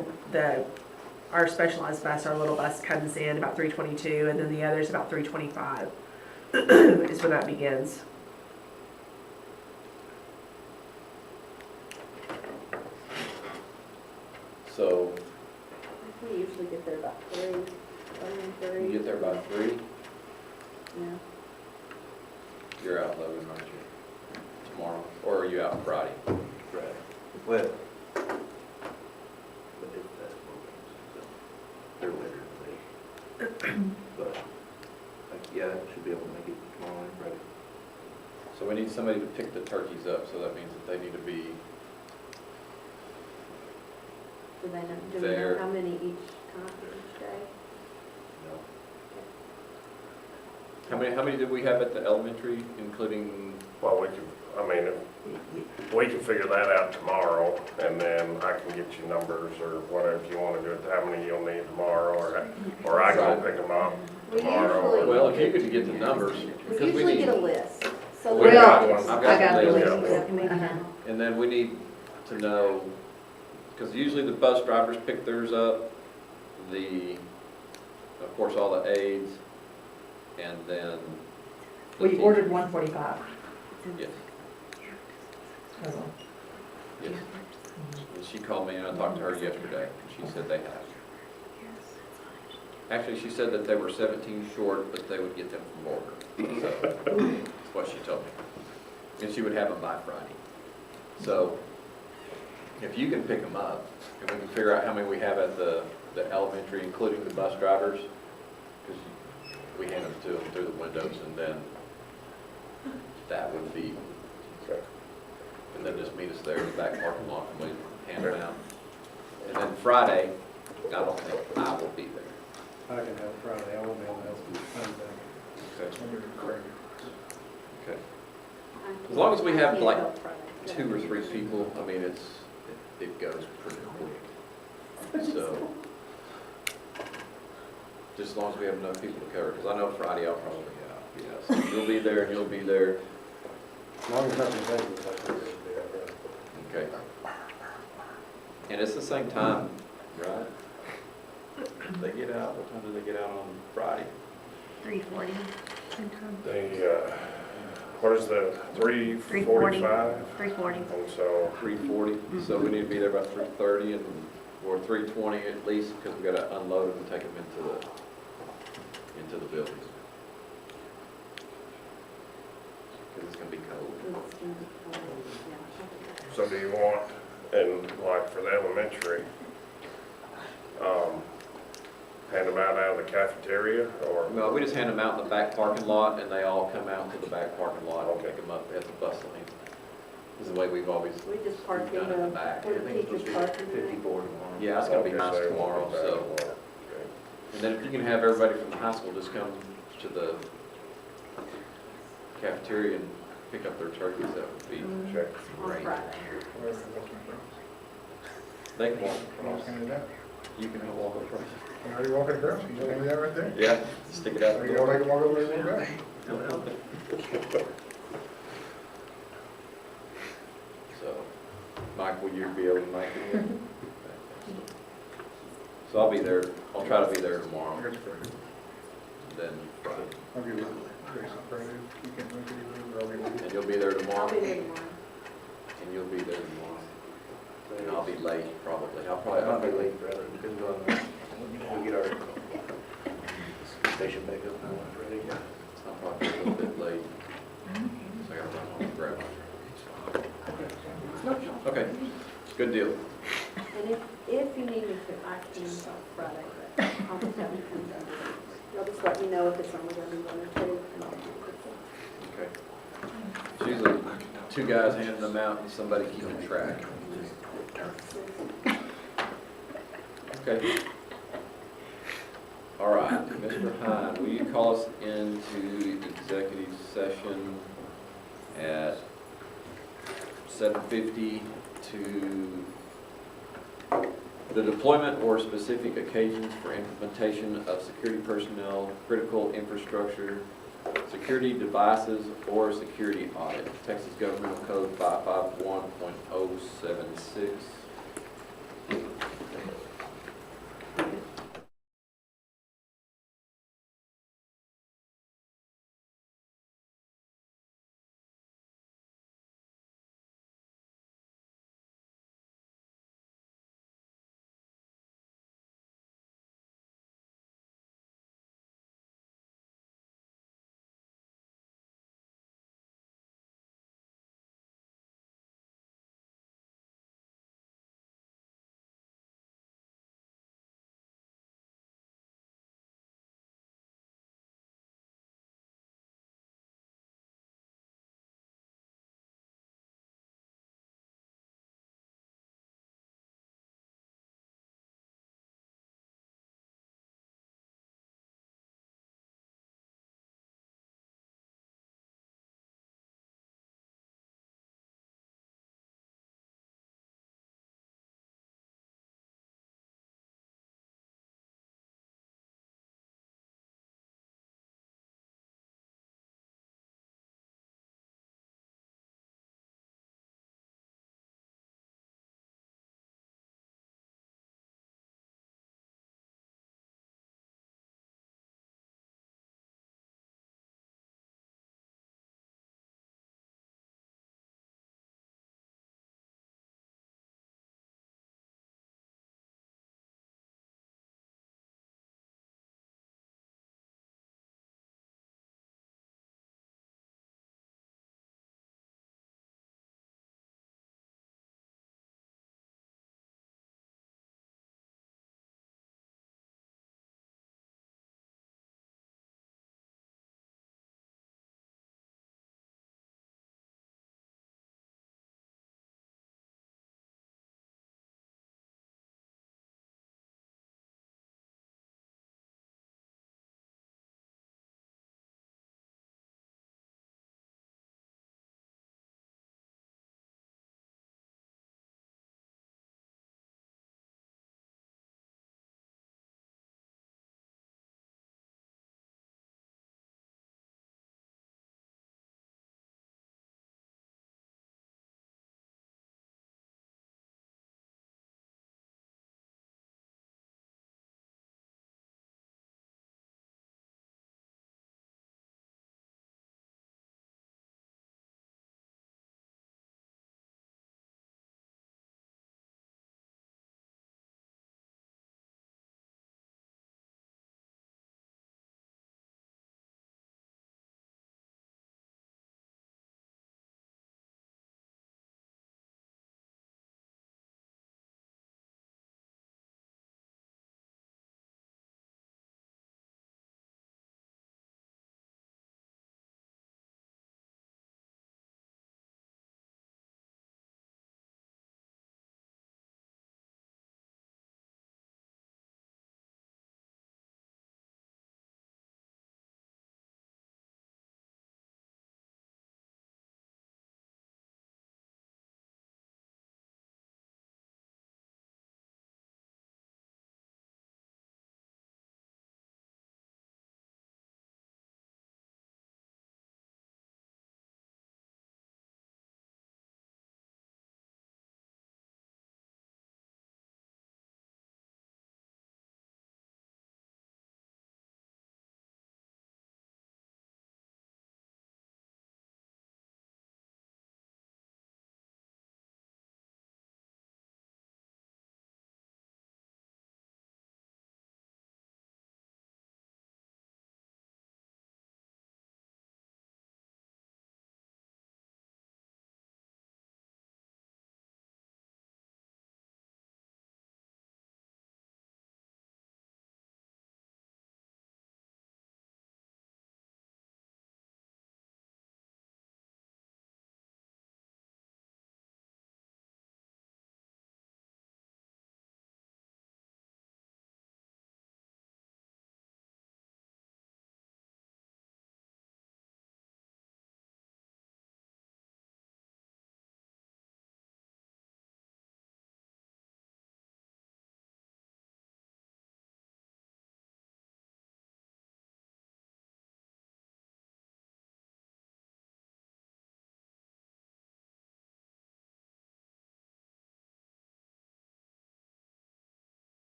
our specialized bus, our little bus, comes in, about 3:22, and then the others about 3:25 is when that begins. So We usually get there about 3, you get there by 3, Yeah. you're out Logan, aren't you? Tomorrow, or are you out Friday? Friday. Well, but if that's what they're later today. But, yeah, I should be able to make it tomorrow and Friday. So we need somebody to pick the turkeys up, so that means that they need to be Do they know, do we There. know how many each time, each day? How many did we have at the elementary, including? Well, we can figure that out tomorrow, and then I can get you numbers or whatever you want to do, how many you'll need tomorrow, or I can pick them up We tomorrow. usually- Well, if you could get the numbers. We because usually need- get a list. So We got one. I've I got got the the list. list. Yeah. And then we need to know, because usually the bus drivers pick theirs up, of course, all the aides, and then. the We teachers. ordered 145. Yes. Yes. And she called me and I talked to her yesterday, and she said they have. Actually, she said that they were 17 short, but they would get them from order. So, that's what she told me. And she would have them by Friday. So, if you can pick them up, and we can figure out how many we have at the elementary, including the bus drivers, because we hand them to them through the windows, and then that would be, and then just meet us there in the back parking lot, and we hand them out. And then Friday, I don't think I will be there. I can have Friday, I won't be able to help you. Okay. Okay. As long as we have like 2 or 3 people, I mean, it goes pretty quick. So, just as long as we have enough people to cover, because I know Friday I'll probably be out. Yeah, so you'll be there and you'll be there. As long as nothing changes, I think it'll be all right. Okay. And it's the same time, right? They get out, what time do they get out on Friday? 3:40. What is the, 3:45? 3:40. And so, 3:40, so we need to be there about 3:30 or 3:20 at least, because we gotta unload them and take them into the buildings. Because it's gonna be cold. so do you want, and like for the elementary, hand them out of the cafeteria, or? Well, we just hand them out in the back parking lot, and they all come out to the back parking lot and pick them up at the bus lane. This is the way we've always We just park in done it in the back. where the teachers park in the. 54 tomorrow. Yeah, it's gonna be Okay, nice so they tomorrow, won't be back so. tomorrow. And then if you can have everybody from the high school just come to the cafeteria and pick up their turkeys, that would be Okay. Check. great. Where's the walking They can walk across? across. Can I do that? You can walk across. Are you walking across? You telling me that right there? Yeah, stick it out. Are the you gonna door. make them walk over there and walk back? So, Mike, will you be able to make it? So I'll be there, I'll try to be there tomorrow, I got you Friday. then Friday. I'll give you Jason Friday. You can't make it either, or I'll be with you. And you'll be there I'll tomorrow? be there tomorrow. And you'll be there tomorrow. And I'll be late, probably. I'll be late, brother, because we'll get our station back up and ready. I'll probably be a little bit late. So I gotta run home and grab my. Okay, good deal. And if you need me to, I can talk Friday, but I'll just have you come down. You'll just let me know if it's only gonna be one or two, and I'll do it. Okay. It's usually two guys handing them out and somebody keeping track. Okay. All right, Mr. Hine, will you call us into executive session at 7:50 to the deployment or specific occasions for implementation of security personnel, critical infrastructure, security devices, or security audit. Texas Governmental Code 551.076.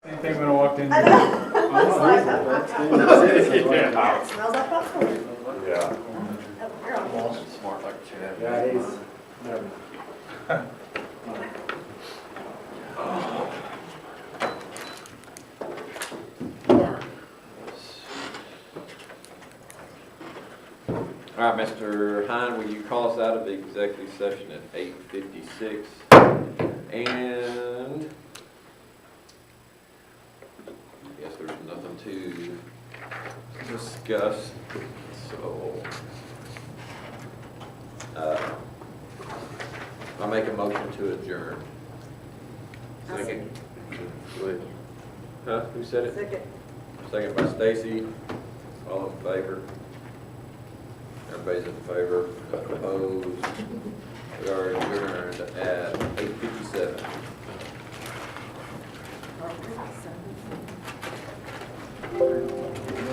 Same thing when I walked in. I know. It's like, Yeah. that smells like popcorn. Yeah. Oh, you're on. Smart like Chad. Yeah, he's, All right, Mr. Hine, will you call us out of the executive session at 8:56? And I guess there's nothing to discuss, so I make a motion to adjourn. Second. Go ahead. Huh? Who said it? Second. Second by Stacy. All in favor? Everybody's in favor, opposed. We are adjourned at 8:57.